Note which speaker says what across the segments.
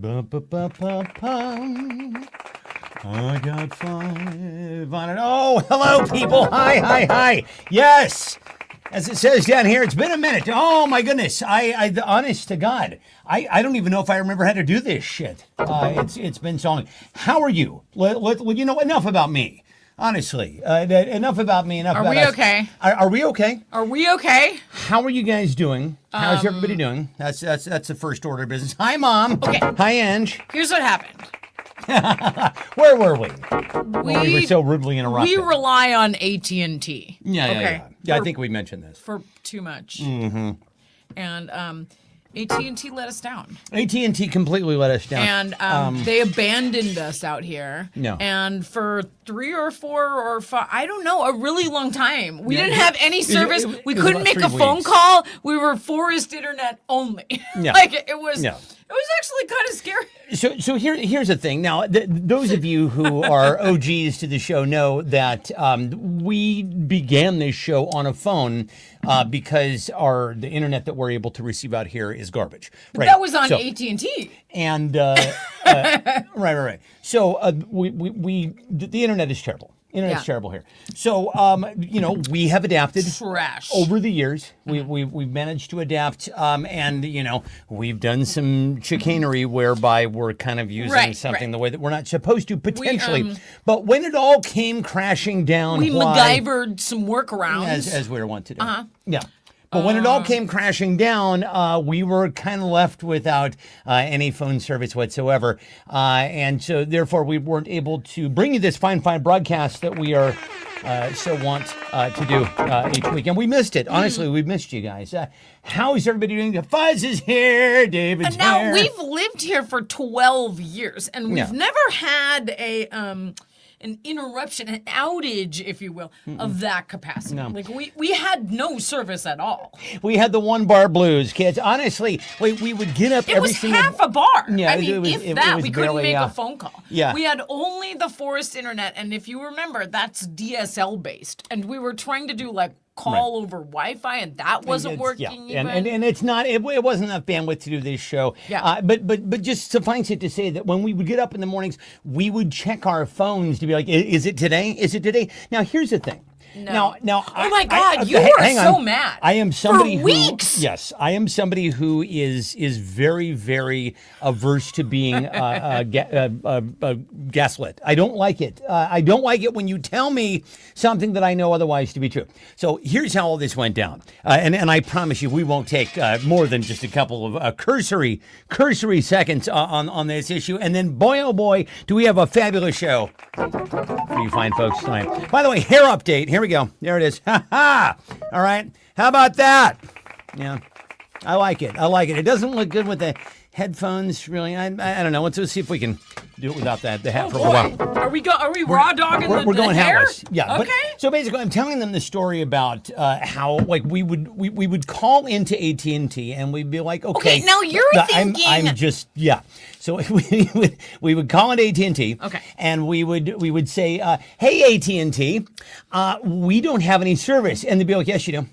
Speaker 1: I got 5 on it. Oh, hello, people. Hi. Yes. As it says down here, it's been a minute. Oh, my goodness. Honest to God, I don't even know if I remember how to do this shit. It's been so long. How are you? You know, enough about me. Honestly, enough about me. Enough about us.
Speaker 2: Okay?
Speaker 1: Are we okay?
Speaker 2: Are we okay?
Speaker 1: How are you guys doing? How's everybody doing? That's the first order of business. Hi, Mom.
Speaker 2: Okay.
Speaker 1: Hi, Ange.
Speaker 2: Here's what happened.
Speaker 1: Where were we? We were so rudely interrupted.
Speaker 2: We rely on AT&T.
Speaker 1: Yeah. I think we mentioned this.
Speaker 2: For too much.
Speaker 1: Mm-hmm.
Speaker 2: And AT&T let us down.
Speaker 1: AT&T completely let us down.
Speaker 2: And they abandoned us out here.
Speaker 1: No.
Speaker 2: And for 3 or 4 or 5, I don't know, a really long time. We didn't have any service. We couldn't make a phone call. We were forest internet only.
Speaker 1: Yeah.
Speaker 2: It was actually kind of scary.
Speaker 1: So here's the thing. Now, those of you who are OGs to the show know that we began this show on a phone because the internet that we're able to receive out here is garbage.
Speaker 2: But that was on AT&T.
Speaker 1: And right. So the internet is terrible. Internet's terrible here. So, we have adapted.
Speaker 2: Trash.
Speaker 1: Over the years. We've managed to adapt, and, we've done some chicanery whereby we're kind of using something the way that we're not supposed to, potentially. But when it all came crashing down,
Speaker 2: we MacGyvered some workarounds.
Speaker 1: As we want to do. Yeah. But when it all came crashing down, we were kind of left without any phone service whatsoever. And so, therefore, we weren't able to bring you this fine broadcast that we are so want to do each week. And we missed it. Honestly, we missed you guys. How is everybody doing? The Fuzz is here. David's here.
Speaker 2: And now we've lived here for 12 years, and we've never had an interruption, an outage, if you will, of that capacity. No. Like, we had no service at all.
Speaker 1: We had the 1 bar blues, kids. Honestly, we would get up every single...
Speaker 2: It was half a bar.
Speaker 1: Yeah,
Speaker 2: I mean, we couldn't make a phone call.
Speaker 1: Yeah.
Speaker 2: We had only the forest internet, and if you remember, that's DSL-based. And we were trying to do, call over Wi-Fi, and that wasn't working even.
Speaker 1: And it's not, it wasn't enough bandwidth to do this show.
Speaker 2: Yeah.
Speaker 1: But just suffice it to say that when we would get up in the mornings, we would check our phones to be like, is it today? Is it today? Now, here's the thing.
Speaker 2: No.
Speaker 1: Now.
Speaker 2: Oh my God! You were so mad.
Speaker 1: I am somebody
Speaker 2: for weeks.
Speaker 1: Yes, I am somebody who is very, very averse to being gaslit. I don't like it. I don't like it when you tell me something that I know otherwise to be true. So here's how all this went down, and I promise you, we won't take more than just a couple of cursory seconds on this issue, and then boy oh boy, do we have a fabulous show for you fine folks tonight. By the way, hair update. Here we go. There it is. Ha ha. All right. How about that? Yeah. I like it. It doesn't look good with the headphones, really. I don't know. Let's see if we can do it without the hat for a while.
Speaker 2: Are we raw dogging
Speaker 1: we're going
Speaker 2: hair?
Speaker 1: Hatless. Yeah.
Speaker 2: Okay.
Speaker 1: So basically, I'm telling them the story about how we would call into AT&T and we'd be like, okay.
Speaker 2: Now you're thinking.
Speaker 1: I'm just So we would call it AT&T.
Speaker 2: Okay.
Speaker 1: And we would say, hey AT&T, we don't have any service, and they'd be like, yes you do.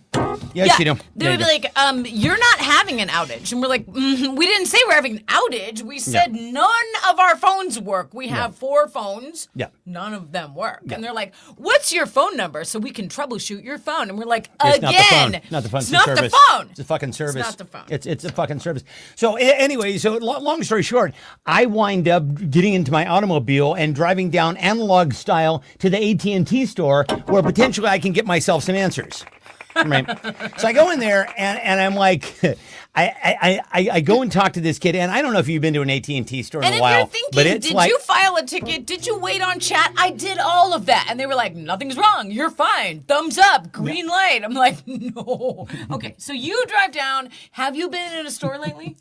Speaker 1: Yes, you do.
Speaker 2: They would be like, you're not having an outage. And we're like, we didn't say we're having an outage. We said none of our phones work. We have 4 phones.
Speaker 1: Yeah.
Speaker 2: None of them work. Yeah. And they're like, what's your phone number so we can troubleshoot your phone? And we're like,
Speaker 1: it's
Speaker 2: again.
Speaker 1: Not the phone.
Speaker 2: It's not
Speaker 1: service.
Speaker 2: the phone.
Speaker 1: It's a fucking service.
Speaker 2: It's not the phone.
Speaker 1: It's a fucking service. So anyway, long story short, I wind up getting into my automobile and driving down analog style to the AT&T store where potentially I can get myself some answers. Right. So I go in there and I'm like, I go and talk to this kid, and I don't know if you've been to an AT&T store in a while.
Speaker 2: And if you're thinking, did you file a ticket? Did you wait on chat? I did all of that. And they were like, nothing's wrong. You're fine. Thumbs up. Green light. I'm like, no. Okay, so you drive down. Have you been in a store lately?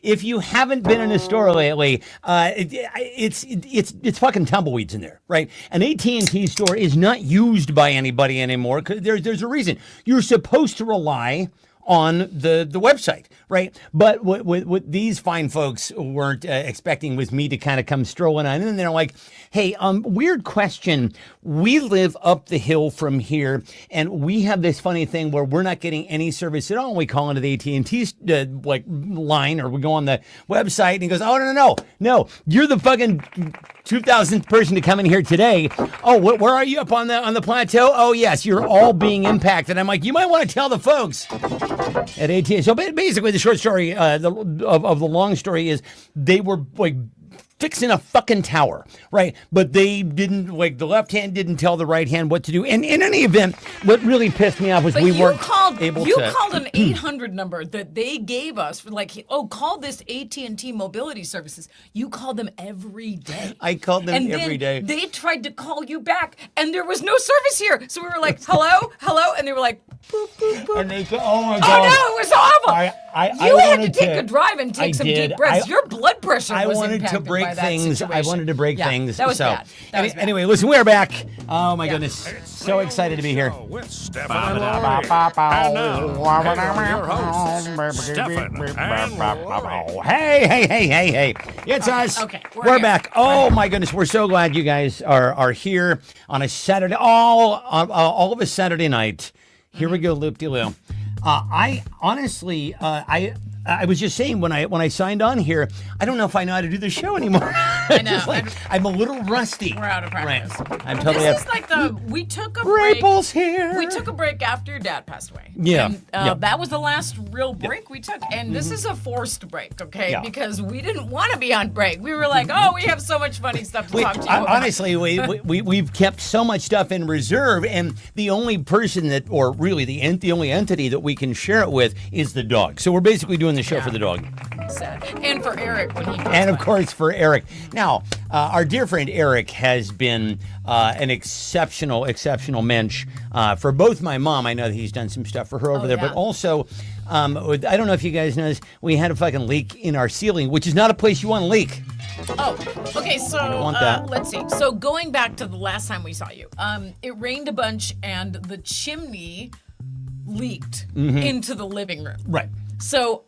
Speaker 1: If you haven't been in a store lately, it's fucking tumbleweeds in there, right? An AT&T store is not used by anybody anymore because there's a reason. You're supposed to rely on the website, right? But what these fine folks weren't expecting was me to kind of come strolling on in, and they're like, hey, weird question. We live up the hill from here, and we have this funny thing where we're not getting any service at all. We call into the AT&T like line, or we go on the website, and he goes, oh, no, you're the fucking 2000th person to come in here today. Oh, where are you up on the plateau? Oh, yes, you're all being impacted. I'm like, you might want to tell the folks at AT&T. So basically, the short story of the long story is they were like fixing a fucking tower, right? But they didn't, like, the left hand didn't tell the right hand what to do. And in any event, what really pissed me off was we weren't able to.
Speaker 2: You called an 800 number that they gave us for, like, call this AT&T Mobility Services. You called them every day.
Speaker 1: I called them
Speaker 2: and
Speaker 1: every day.
Speaker 2: They tried to call you back, and there was no service here. So we were like, hello, and they were like, boop, boop, boop.
Speaker 1: And they go, oh my God.
Speaker 2: Oh no, it was awful. You had to
Speaker 1: wanted
Speaker 2: take a drive and take some deep breaths. Your blood pressure was impacted by that situation.
Speaker 1: I wanted to break things.
Speaker 2: That was bad.
Speaker 1: Anyway, listen, we're back. Oh my goodness. So excited to be here.
Speaker 3: With Stefan and Lori. And now, your hosts, Stefan and Lori.
Speaker 1: Hey. It's us.
Speaker 2: Okay,
Speaker 1: we're back. Oh my goodness. We're so glad you guys are here on a Saturday, all of a Saturday night. Here we go, loop-de-loo. I honestly, I was just saying when I signed on here, I don't know if I know how to do the show anymore.
Speaker 2: I know.
Speaker 1: I'm a little rusty.
Speaker 2: We're out of practice.
Speaker 1: Right. I'm totally.
Speaker 2: This is like we took a break.
Speaker 1: Raples here.
Speaker 2: We took a break after your dad passed away.
Speaker 1: Yeah.
Speaker 2: And, that was the last real break we took, and this is a forced break, okay?
Speaker 1: Yeah.
Speaker 2: Because we didn't want to be on break. We were like, oh, we have so much funny stuff to talk to you about.
Speaker 1: Honestly, we've kept so much stuff in reserve, and the only person that, or really the only entity that we can share it with is the dog. So we're basically doing the show for the dog.
Speaker 2: Sad. And for Eric when he passed
Speaker 1: and of
Speaker 2: away.
Speaker 1: course for Eric. Now, our dear friend Eric has been an exceptional mensch for both my mom. I know that he's done some stuff for her over there, but also, I don't know if you guys know this, we had a fucking leak in our ceiling, which is not a place you want to leak.
Speaker 2: Oh, okay, so
Speaker 1: want that.
Speaker 2: let's see. So going back to the last time we saw you, it rained a bunch and the chimney leaked into the living room.
Speaker 1: Right.
Speaker 2: So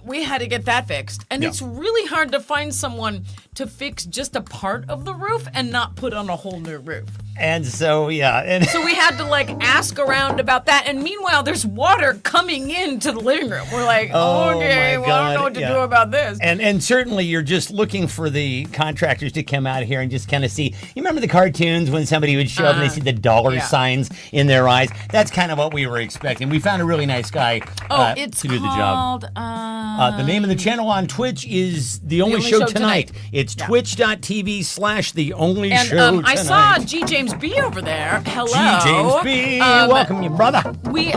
Speaker 2: we had to get that fixed. And it's really hard to find someone to fix just a part of the roof and not put on a whole new roof.
Speaker 1: And so, yeah.
Speaker 2: So we had to, like, ask around about that. And meanwhile, there's water coming into the living room. We're like, okay, well, I don't know what to do about this.
Speaker 1: And certainly you're just looking for the contractors to come out here and just kind of see. You remember the cartoons when somebody would show up and they see the dollar signs in their eyes? That's kind of what we were expecting. We found a really nice guy to do the job. The name of the channel on Twitch is The Only Show Tonight. It's twitch.tv/The Only Show Tonight.
Speaker 2: I saw G. James B over there. Hello.
Speaker 1: G. James B. Welcome, you brother.
Speaker 2: We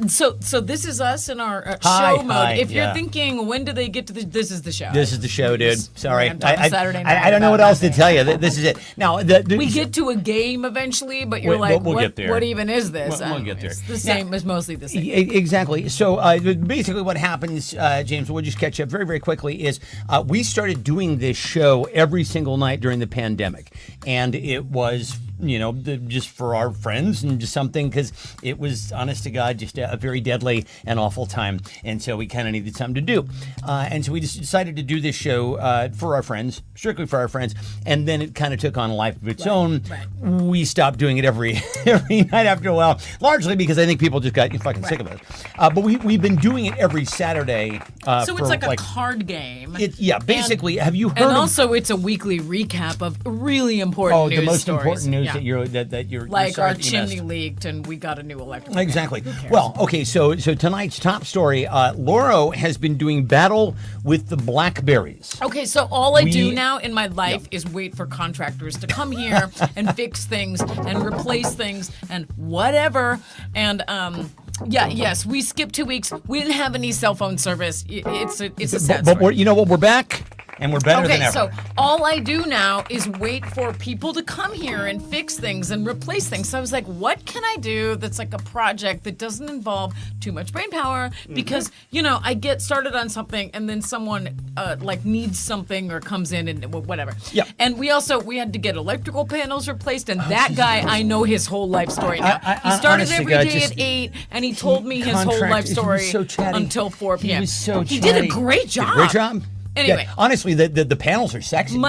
Speaker 2: so this is us in our
Speaker 1: Hi,
Speaker 2: show mode.
Speaker 1: hi,
Speaker 2: If you're
Speaker 1: yeah.
Speaker 2: thinking when do they get to this is the show.
Speaker 1: This is the show, dude. Sorry.
Speaker 2: rant on a Saturday night
Speaker 1: I don't know what
Speaker 2: about
Speaker 1: else to tell you. This is it. Now,
Speaker 2: we get to a game eventually, but you're
Speaker 1: We'll get there.
Speaker 2: what even is this?
Speaker 1: We'll get there.
Speaker 2: It's the same. It's mostly the same.
Speaker 1: Exactly. So basically what happens, James, we'll just catch up very, very quickly, is we started doing this show every single night during the pandemic. And it was, just for our friends and just something, because it was, honest to God, just a very deadly and awful time. And so we kind of needed something to do. And so we just decided to do this show for our friends, strictly for our friends. And then it kind of took on a life of its own.
Speaker 2: Right.
Speaker 1: We stopped doing it every night after a while, largely because I think people just got fucking sick of it. But we've been doing it every Saturday.
Speaker 2: So it's like a card game.
Speaker 1: Basically, have you heard?
Speaker 2: And also, it's a weekly recap of really important news
Speaker 1: the most
Speaker 2: stories.
Speaker 1: important news that you're
Speaker 2: like
Speaker 1: sorry
Speaker 2: our
Speaker 1: that you
Speaker 2: chimney
Speaker 1: missed.
Speaker 2: leaked and we got a new electric.
Speaker 1: Exactly. Well, okay, so tonight's top story, Lauro has been doing battle with the blackberries.
Speaker 2: Okay, so all I do now in my life is wait for contractors to come here and fix things and replace things and whatever. And yes, we skipped 2 weeks. We didn't have any cell phone service. It's a sad story.
Speaker 1: But you know what? We're back. and we're better than
Speaker 2: Okay,
Speaker 1: ever.
Speaker 2: so all I do now is wait for people to come here and fix things and replace things. So I was like, what can I do that's like a project that doesn't involve too much brain power? Because, I get started on something and then someone like needs something or comes in and whatever.
Speaker 1: Yeah.
Speaker 2: And we had to get electrical panels replaced, and that guy, I know his whole life story now. He started
Speaker 1: honest to
Speaker 2: every
Speaker 1: God,
Speaker 2: day
Speaker 1: just-
Speaker 2: at 8, and he told me his whole
Speaker 1: Contract-
Speaker 2: life
Speaker 1: he was
Speaker 2: story
Speaker 1: so chatty.
Speaker 2: until 4 p.m.
Speaker 1: He was so
Speaker 2: He did a
Speaker 1: chatty.
Speaker 2: great
Speaker 1: Did
Speaker 2: job.
Speaker 1: a great job.
Speaker 2: Anyway.
Speaker 1: Yeah. Honestly, the panels are sexy.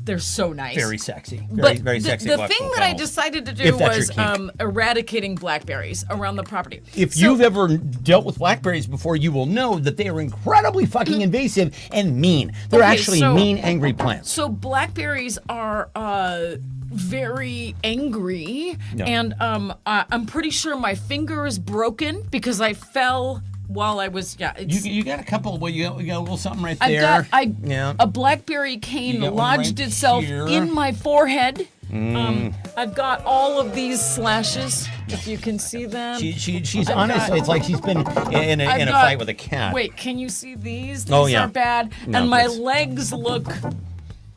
Speaker 2: They're so nice.
Speaker 1: Very sexy. Very,
Speaker 2: But
Speaker 1: very sexy.
Speaker 2: the
Speaker 1: electrical
Speaker 2: thing that I
Speaker 1: panels.
Speaker 2: decided to do
Speaker 1: If that's
Speaker 2: was
Speaker 1: your kink.
Speaker 2: eradicating blackberries around the property.
Speaker 1: If
Speaker 2: So-
Speaker 1: you've ever dealt with blackberries before, you will know that they are incredibly fucking invasive and mean. They're
Speaker 2: Okay,
Speaker 1: actually
Speaker 2: so-
Speaker 1: mean, angry plants.
Speaker 2: So blackberries are very angry,
Speaker 1: Yeah.
Speaker 2: and I'm pretty sure my finger is broken because I fell while I was
Speaker 1: You got a couple. Well, you got a little something right
Speaker 2: I've
Speaker 1: there.
Speaker 2: got
Speaker 1: yeah.
Speaker 2: a blackberry cane
Speaker 1: You got one
Speaker 2: lodged
Speaker 1: right
Speaker 2: itself
Speaker 1: here.
Speaker 2: in my forehead. I've got all of these slashes, if you can see them.
Speaker 1: She's
Speaker 2: I've
Speaker 1: honestly,
Speaker 2: got-
Speaker 1: it's like she's been in
Speaker 2: I've
Speaker 1: a
Speaker 2: got-
Speaker 1: fight with a cat.
Speaker 2: Wait, can you see these? These
Speaker 1: Oh, yeah.
Speaker 2: are bad.
Speaker 1: No,
Speaker 2: and my
Speaker 1: that's-
Speaker 2: legs look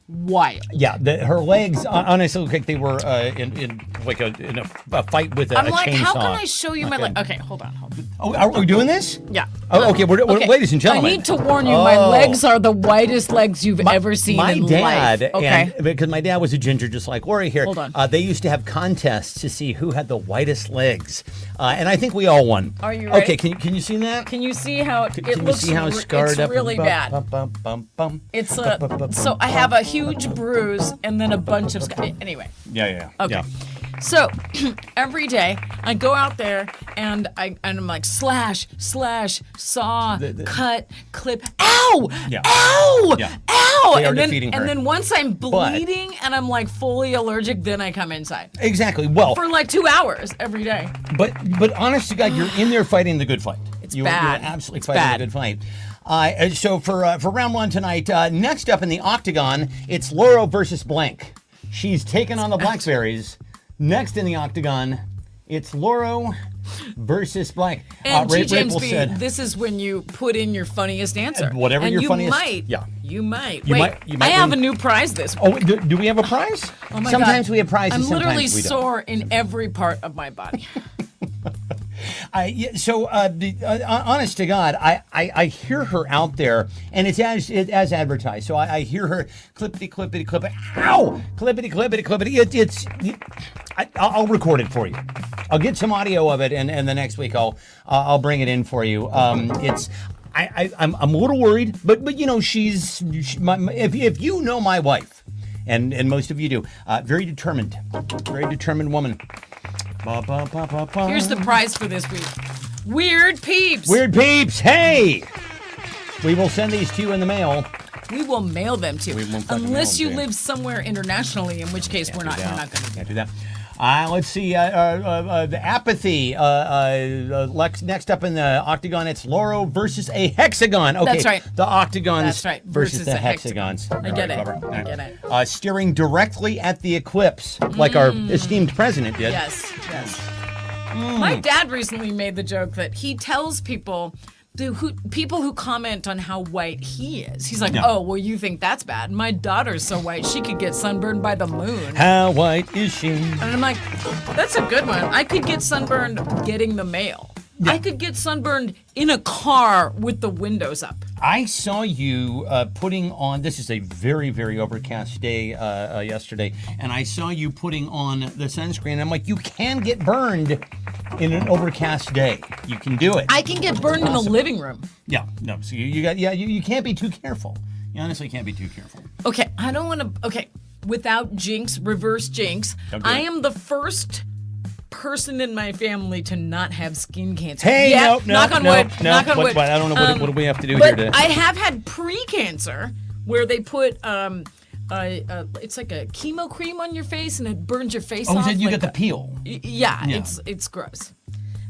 Speaker 2: wild.
Speaker 1: Yeah, her legs honestly look like they were in a fight with a
Speaker 2: I'm like,
Speaker 1: chainsaw.
Speaker 2: how can I show you my
Speaker 1: Okay.
Speaker 2: leg? Okay, hold on.
Speaker 1: Oh, are we doing this?
Speaker 2: Yeah.
Speaker 1: Oh, okay. We're, ladies and gentlemen.
Speaker 2: I need to warn you, my
Speaker 1: Oh.
Speaker 2: legs are the whitest legs you've ever seen
Speaker 1: My
Speaker 2: in
Speaker 1: dad,
Speaker 2: life. Okay.
Speaker 1: and because my dad was a ginger, just like Lori here.
Speaker 2: Hold on.
Speaker 1: They used to have contests to see who had the whitest legs, and I think we all won.
Speaker 2: Are you ready?
Speaker 1: Okay, can you see that?
Speaker 2: Can you see how it
Speaker 1: Can you
Speaker 2: looks?
Speaker 1: see how it's scarred
Speaker 2: it's
Speaker 1: up?
Speaker 2: really bad. It's so I have a huge bruise and then a bunch of anyway.
Speaker 1: Yeah.
Speaker 2: Okay. So every day I go out there and I'm like slash, saw, cut, clip, ow,
Speaker 1: Yeah.
Speaker 2: ow,
Speaker 1: Yeah.
Speaker 2: ow,
Speaker 1: They are
Speaker 2: and then
Speaker 1: defeating her.
Speaker 2: and then once I'm bleeding and I'm like fully allergic, then I come inside
Speaker 1: Exactly. Well,
Speaker 2: for like 2 hours every day.
Speaker 1: but honest to God, you're in there fighting the good fight.
Speaker 2: It's
Speaker 1: You're
Speaker 2: bad.
Speaker 1: absolutely
Speaker 2: It's
Speaker 1: fighting
Speaker 2: bad.
Speaker 1: the good fight. So for round one tonight, next up in the octagon, it's Laura versus Blank. She's taken on the Blackberries. Next in the octagon, it's Laura versus Blank.
Speaker 2: And
Speaker 1: Ray
Speaker 2: G. James
Speaker 1: Rapel
Speaker 2: B,
Speaker 1: said,
Speaker 2: this is when you put in your funniest answer.
Speaker 1: Whatever
Speaker 2: and
Speaker 1: your
Speaker 2: you
Speaker 1: funniest-
Speaker 2: Might,
Speaker 1: yeah.
Speaker 2: You might.
Speaker 1: You
Speaker 2: Wait,
Speaker 1: might- you might
Speaker 2: I have
Speaker 1: win.
Speaker 2: a new prize this week.
Speaker 1: "Oh, do we have a prize?
Speaker 2: Oh my
Speaker 1: Sometimes
Speaker 2: God.
Speaker 1: we have prizes.
Speaker 2: I'm
Speaker 1: sometimes
Speaker 2: literally
Speaker 1: we don't.
Speaker 2: sore in every part of my body.
Speaker 1: Honest to God, I hear her out there, and it's as advertised. So I hear her clippity, ow, clippity. I'll record it for you. I'll get some audio of it, and the next week I'll bring it in for you. I'm a little worried, but if you know my wife, and most of you do, very determined woman.
Speaker 2: Here's the prize for this week. Weird peeps.
Speaker 1: Weird peeps, hey! We will send these to you in the mail.
Speaker 2: We will mail them to you.
Speaker 1: We won't fucking
Speaker 2: Unless
Speaker 1: mail
Speaker 2: you
Speaker 1: them to you.
Speaker 2: live somewhere internationally, in which case we're not going to do
Speaker 1: Can't do that. Let's see. The apathy. Next up in the octagon, it's Lauro versus a hexagon. Okay,
Speaker 2: That's right.
Speaker 1: The octagons
Speaker 2: That's right.
Speaker 1: versus the
Speaker 2: a
Speaker 1: hexagons.
Speaker 2: I get it.
Speaker 1: Clever.
Speaker 2: I get it.
Speaker 1: Steering directly at the eclipse, like our esteemed president did.
Speaker 2: Yes. My dad recently made the joke that he tells people who comment on how white he is. He's like,
Speaker 1: Yeah.
Speaker 2: oh, well, you think that's bad. My daughter's so white, she could get sunburned by the moon.
Speaker 1: How white is she?
Speaker 2: And I'm like, that's a good one. I could get sunburned getting the mail. I could get sunburned in a car with the windows up.
Speaker 1: I saw you putting on, this is a very, very overcast day yesterday, and I saw you putting on the sunscreen. I'm like, you can get burned in an overcast day. You can do it.
Speaker 2: I can get burned in the living room.
Speaker 1: Yeah, no, so you can't be too careful. You honestly can't be too careful.
Speaker 2: Okay, I don't want to, without jinx, reverse jinx,
Speaker 1: Don't do
Speaker 2: I
Speaker 1: it.
Speaker 2: am the first person in my family to not have skin cancer.
Speaker 1: Hey,
Speaker 2: yeah,
Speaker 1: no,
Speaker 2: knock on wood. Knock on wood.
Speaker 1: I don't know what do we have to do
Speaker 2: But
Speaker 1: here to.
Speaker 2: I have had pre-cancer where they put it's like a chemo cream on your face and it burns your face
Speaker 1: Oh,
Speaker 2: off.
Speaker 1: you said you
Speaker 2: like
Speaker 1: got the peel.
Speaker 2: Yeah,
Speaker 1: Yeah.
Speaker 2: it's gross.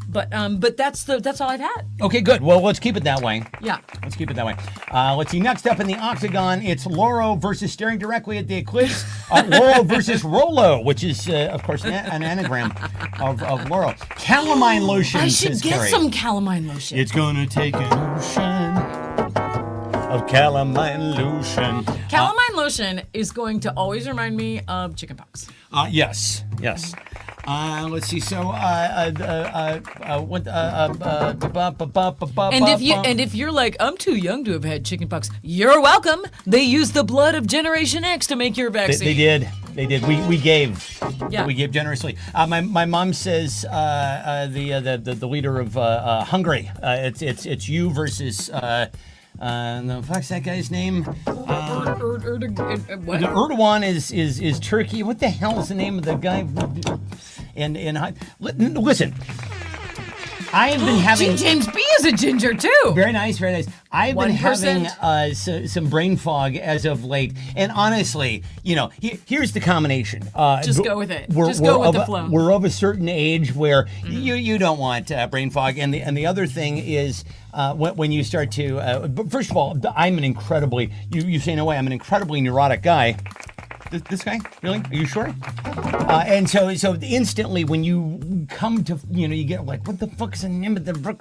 Speaker 2: But that's all I've had.
Speaker 1: Okay, good. Well, let's keep it that way.
Speaker 2: Yeah.
Speaker 1: Let's keep it that way. Let's see. Next up in the octagon, it's Lauro versus staring directly at the eclipse. Lauro versus Rolo, which is, of course, an anagram of Lauro. Calamine lotion.
Speaker 2: I should
Speaker 1: says
Speaker 2: get
Speaker 1: Carrie.
Speaker 2: some calamine lotion.
Speaker 1: It's gonna take an ocean of calamine lotion.
Speaker 2: Calamine lotion is going to always remind me of chickenpox.
Speaker 1: Yes. Let's see. So, what?
Speaker 2: And if you're like, I'm too young to have had chickenpox, you're welcome. They use the blood of Generation X to make your vaccine.
Speaker 1: They did. We gave.
Speaker 2: Yeah.
Speaker 1: We gave generously. My mom says the leader of Hungary. It's you versus the fuck's that guy's name?
Speaker 2: What?
Speaker 1: Erdogan is Turkey. What the hell is the name of the guy? And listen, I have been having
Speaker 2: James B is a ginger too.
Speaker 1: very nice. I've been
Speaker 2: 1%.
Speaker 1: having some brain fog as of late, and honestly, here's the combination.
Speaker 2: Just go with it. Just go with the flow.
Speaker 1: We're of a certain age where you don't want brain fog, and the other thing is when you start to. But first of all, I'm an incredibly you say no way. I'm an incredibly neurotic guy. This guy? Really? Are you sure? And so instantly when you come to, you get like, what the fuck is the name of the book?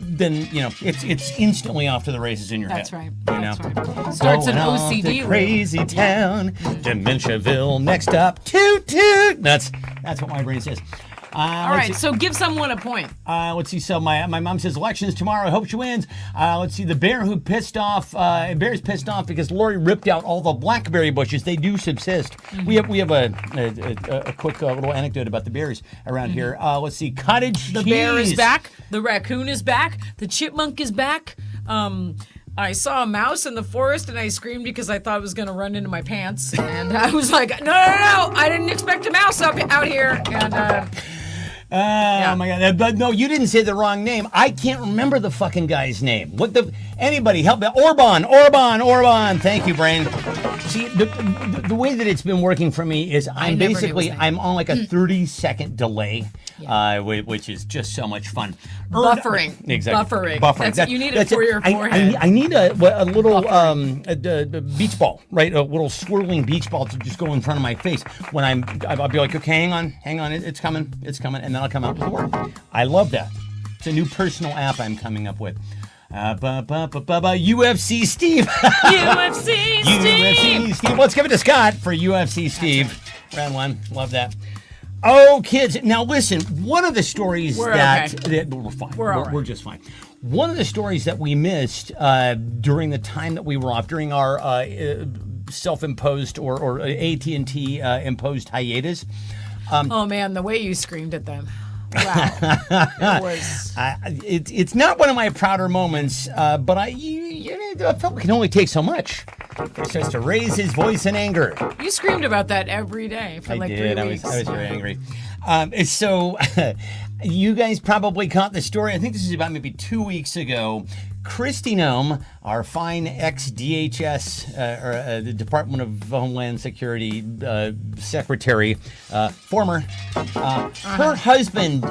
Speaker 1: Then, it's instantly off to the races in your
Speaker 2: That's
Speaker 1: head.
Speaker 2: right. That's right. Starts an
Speaker 1: Going off
Speaker 2: OCD
Speaker 1: to
Speaker 2: loop.
Speaker 1: crazy town, Dementiaville, next up, toot toot. That's what my brain says.
Speaker 2: All right, so give someone a point.
Speaker 1: Let's see. So my mom says elections tomorrow. I hope she wins. Let's see. The bear who pissed off. Bear's pissed off because Lori ripped out all the blackberry bushes. They do subsist. We have a quick little anecdote about the bears around here. Let's see. Cottage
Speaker 2: The
Speaker 1: cheese.
Speaker 2: bear is back. The raccoon is back. The chipmunk is back. I saw a mouse in the forest and I screamed because I thought it was going to run into my pants. And I was like, no. I didn't expect a mouse out here. And
Speaker 1: Oh my God! But no, you didn't say the wrong name. I can't remember the fucking guy's name. Anybody help me? Orban. Thank you, brain. See, the way that it's been working for me is I'm on like a 30-second delay, which is just so much fun.
Speaker 2: buffering.
Speaker 1: Exactly.
Speaker 2: Buffering. That's what you need it for your forehead.
Speaker 1: I need a little a beach ball, right? A little swirling beach ball to just go in front of my face when I'll be like, okay, hang on, it's coming, and then I'll come out with the word. I love that. It's a new personal app I'm coming up with. UFC Steve.
Speaker 2: UFC Steve.
Speaker 1: UFC Steve. Let's give it to Scott for UFC Steve. Round one. Love that. Oh, kids. Now listen, one of the stories
Speaker 2: We're
Speaker 1: fine.
Speaker 2: We're
Speaker 1: just fine. One of the stories that we missed during the time that we were off, during our self-imposed or AT&T imposed hiatus.
Speaker 2: Oh man, the way you screamed at them. Wow. It was.
Speaker 1: It's not one of my prouder moments, but I felt it can only take so much. He starts to raise his voice in anger.
Speaker 2: You screamed about that every day for like 3 weeks.
Speaker 1: I was very angry. So you guys probably caught the story. I think this is about maybe 2 weeks ago. Kristi Noem, our fine ex-DHS, the Department of Homeland Security secretary, former, her husband,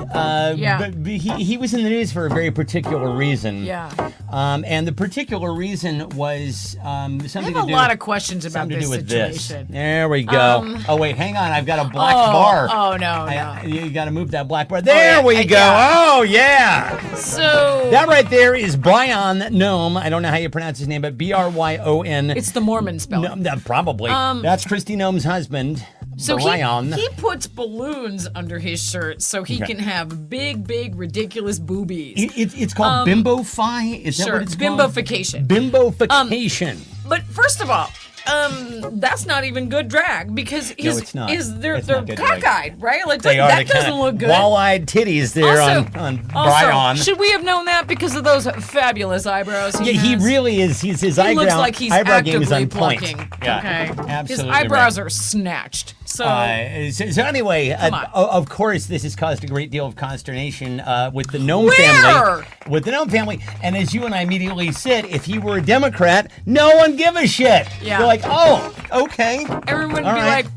Speaker 1: he was in the news for a very particular reason.
Speaker 2: Yeah.
Speaker 1: And the particular reason was something to do.
Speaker 2: I have a lot of questions about
Speaker 1: something to
Speaker 2: this
Speaker 1: do with
Speaker 2: situation.
Speaker 1: this. There we go. Oh wait, hang on. I've got a black bar.
Speaker 2: Oh no.
Speaker 1: You got to move that black bar. There we go.
Speaker 2: Yeah.
Speaker 1: Oh yeah.
Speaker 2: So
Speaker 1: That right there is Brian Noem. I don't know how you pronounce his name, but Bryon.
Speaker 2: it's the Mormon spelling.
Speaker 1: No, probably. That's Kristi Noem's husband.
Speaker 2: So
Speaker 1: Brian.
Speaker 2: he puts balloons under his shirt so he can have big, ridiculous boobies.
Speaker 1: It's called bimbo-fi? Is that what it's called?
Speaker 2: Bimbofication.
Speaker 1: Bimbofication.
Speaker 2: But first of all, that's not even good drag because
Speaker 1: it's not.
Speaker 2: they're
Speaker 1: It's not good drag.
Speaker 2: cockeyed, right? Like
Speaker 1: They are
Speaker 2: that
Speaker 1: the
Speaker 2: doesn't look good.
Speaker 1: wall-eyed titties there on Brian.
Speaker 2: should we have known that because of those fabulous eyebrows?
Speaker 1: Yeah, he
Speaker 2: has?
Speaker 1: really is. His
Speaker 2: He
Speaker 1: eyebrow,
Speaker 2: looks like he's
Speaker 1: eyebrow game is
Speaker 2: actively
Speaker 1: on point.
Speaker 2: plucking.
Speaker 1: Yeah,
Speaker 2: Okay.
Speaker 1: absolutely.
Speaker 2: His eyebrows
Speaker 1: right.
Speaker 2: are snatched. So
Speaker 1: So anyway,
Speaker 2: Come on.
Speaker 1: of course, this has caused a great deal of consternation with the Noem
Speaker 2: Where?
Speaker 1: family. With the Noem family, and as you and I immediately said, if he were a Democrat, no one give a shit.
Speaker 2: Yeah.
Speaker 1: You're like, oh, okay.
Speaker 2: everyone would
Speaker 1: All
Speaker 2: be
Speaker 1: right.
Speaker 2: like,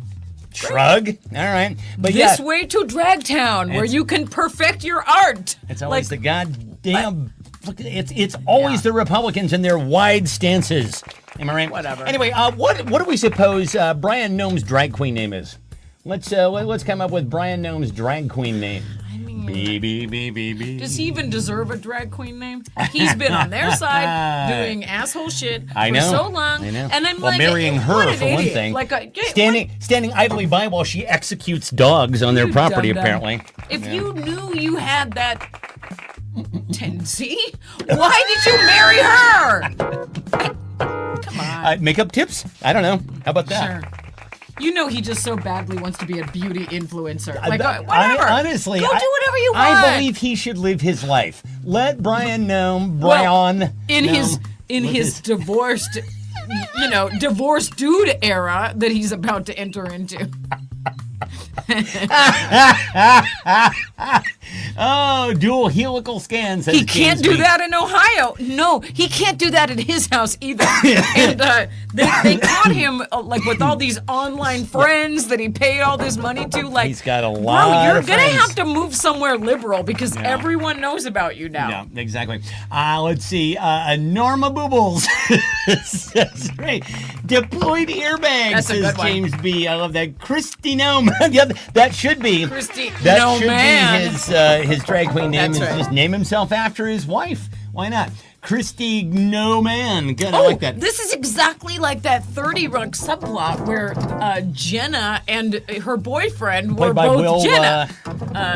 Speaker 1: Shrug. All right, but
Speaker 2: this
Speaker 1: yeah,
Speaker 2: way to Dragtown, where you can perfect your art.
Speaker 1: it's always the
Speaker 2: like,
Speaker 1: goddamn. It's always the Republicans and their wide stances. Am I right?
Speaker 2: Whatever.
Speaker 1: Anyway, what do we suppose Brian Noem's drag queen name is? Let's come up with Brian Noem's drag queen name.
Speaker 2: I mean,
Speaker 1: B.
Speaker 2: Does he even deserve a drag queen name? He's been on their side doing asshole shit
Speaker 1: I know.
Speaker 2: for so long.
Speaker 1: I know.
Speaker 2: And I'm
Speaker 1: well,
Speaker 2: like,
Speaker 1: marrying
Speaker 2: what
Speaker 1: her
Speaker 2: an
Speaker 1: for one
Speaker 2: idiot.
Speaker 1: thing.
Speaker 2: Like
Speaker 1: standing idly by while she executes dogs on their
Speaker 2: You
Speaker 1: property,
Speaker 2: dum-dum.
Speaker 1: apparently.
Speaker 2: If you knew you had that tendency, why did you marry her? Come on.
Speaker 1: Makeup tips? I don't know. How about that?
Speaker 2: Sure. You know he just so badly wants to be a beauty influencer. Like,
Speaker 1: I-
Speaker 2: whatever.
Speaker 1: honestly,
Speaker 2: Go do whatever you want.
Speaker 1: I believe he should live his life. Let Brian know.
Speaker 2: in his divorced, divorced dude era that he's about to enter into.
Speaker 1: Oh, dual helical scans.
Speaker 2: He can't do that in Ohio. No, he can't do that at his house either. And they caught him like with all these online friends that he paid all this money to. Like,
Speaker 1: He's got a
Speaker 2: bro,
Speaker 1: lot
Speaker 2: you're
Speaker 1: of
Speaker 2: gonna
Speaker 1: friends.
Speaker 2: have to move somewhere liberal because everyone knows about you now.
Speaker 1: Yeah, exactly. Let's see. Norma Boobles says, right. Deployed airbags,
Speaker 2: That's a
Speaker 1: says
Speaker 2: good one.
Speaker 1: James B. I love that. Christy Gnome. Yeah, that should be.
Speaker 2: Christy
Speaker 1: That
Speaker 2: No
Speaker 1: should
Speaker 2: Man.
Speaker 1: be his drag queen name.
Speaker 2: That's
Speaker 1: Is
Speaker 2: right.
Speaker 1: just name himself after his wife. Why not? Christy No Man. Good, I
Speaker 2: Oh,
Speaker 1: like that.
Speaker 2: this is exactly like that 30 Rock subplot where Jenna and her boyfriend were
Speaker 1: Played by
Speaker 2: both
Speaker 1: Will,
Speaker 2: Jenna.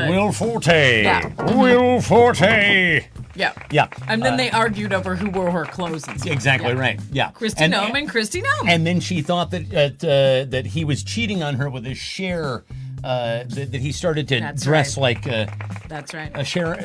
Speaker 1: Will Forte.
Speaker 2: Yeah.
Speaker 1: Will Forte.
Speaker 2: Yeah.
Speaker 1: Yeah.
Speaker 2: And then they argued over who wore her clothes and stuff.
Speaker 1: Exactly
Speaker 2: Yeah.
Speaker 1: right. Yeah.
Speaker 2: Christy Gnome and Christy Gnome.
Speaker 1: And then she thought that that he was cheating on her with a Cher. That he started to
Speaker 2: That's
Speaker 1: dress
Speaker 2: right.
Speaker 1: like
Speaker 2: That's right.
Speaker 1: a Cher.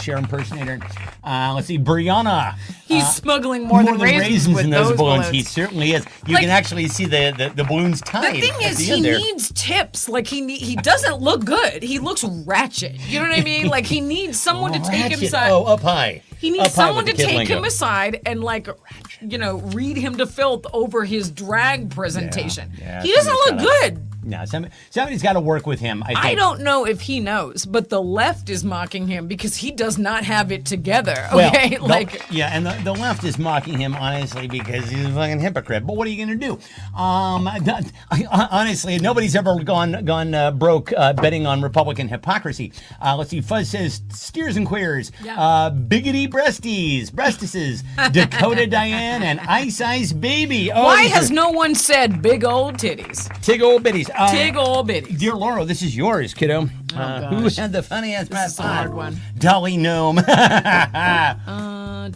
Speaker 1: Cher impersonator. Let's see, Brianna.
Speaker 2: He's smuggling more than raisins with
Speaker 1: in those balloons.
Speaker 2: balloons.
Speaker 1: He certainly is. You
Speaker 2: Like-
Speaker 1: can actually see the balloons tied.
Speaker 2: The thing
Speaker 1: at
Speaker 2: is,
Speaker 1: the
Speaker 2: he
Speaker 1: end there.
Speaker 2: needs tips. Like he doesn't look good. He looks ratchet. You know what I mean? Like he needs someone to take him
Speaker 1: Ratchet.
Speaker 2: aside.
Speaker 1: Oh, up high.
Speaker 2: He
Speaker 1: Up
Speaker 2: needs
Speaker 1: high
Speaker 2: someone to
Speaker 1: with the kid
Speaker 2: take
Speaker 1: lingo.
Speaker 2: him aside and read him to filth over his drag presentation.
Speaker 1: Yeah,
Speaker 2: He doesn't look
Speaker 1: somebody's
Speaker 2: good.
Speaker 1: No, somebody's got to work with him. I think.
Speaker 2: I don't know if he knows, but the left is mocking him because he does not have it together. Okay,
Speaker 1: Well, and the left is mocking him honestly because he's a fucking hypocrite. But what are you going to do? Honestly, nobody's ever gone broke betting on Republican hypocrisy. Let's see. Fuzz says steers and queers,
Speaker 2: Yeah.
Speaker 1: biggity breastises, Dakota Diane, and Ice Ice Baby. Oh,
Speaker 2: why
Speaker 1: these
Speaker 2: has
Speaker 1: are
Speaker 2: no one said big old titties?
Speaker 1: tig old bitties?
Speaker 2: Big old bitties.
Speaker 1: Dear Laura, this is yours, kiddo. Who
Speaker 2: gosh.
Speaker 1: had the funniest
Speaker 2: This is a hard one.
Speaker 1: Dolly Gnome.
Speaker 2: I'm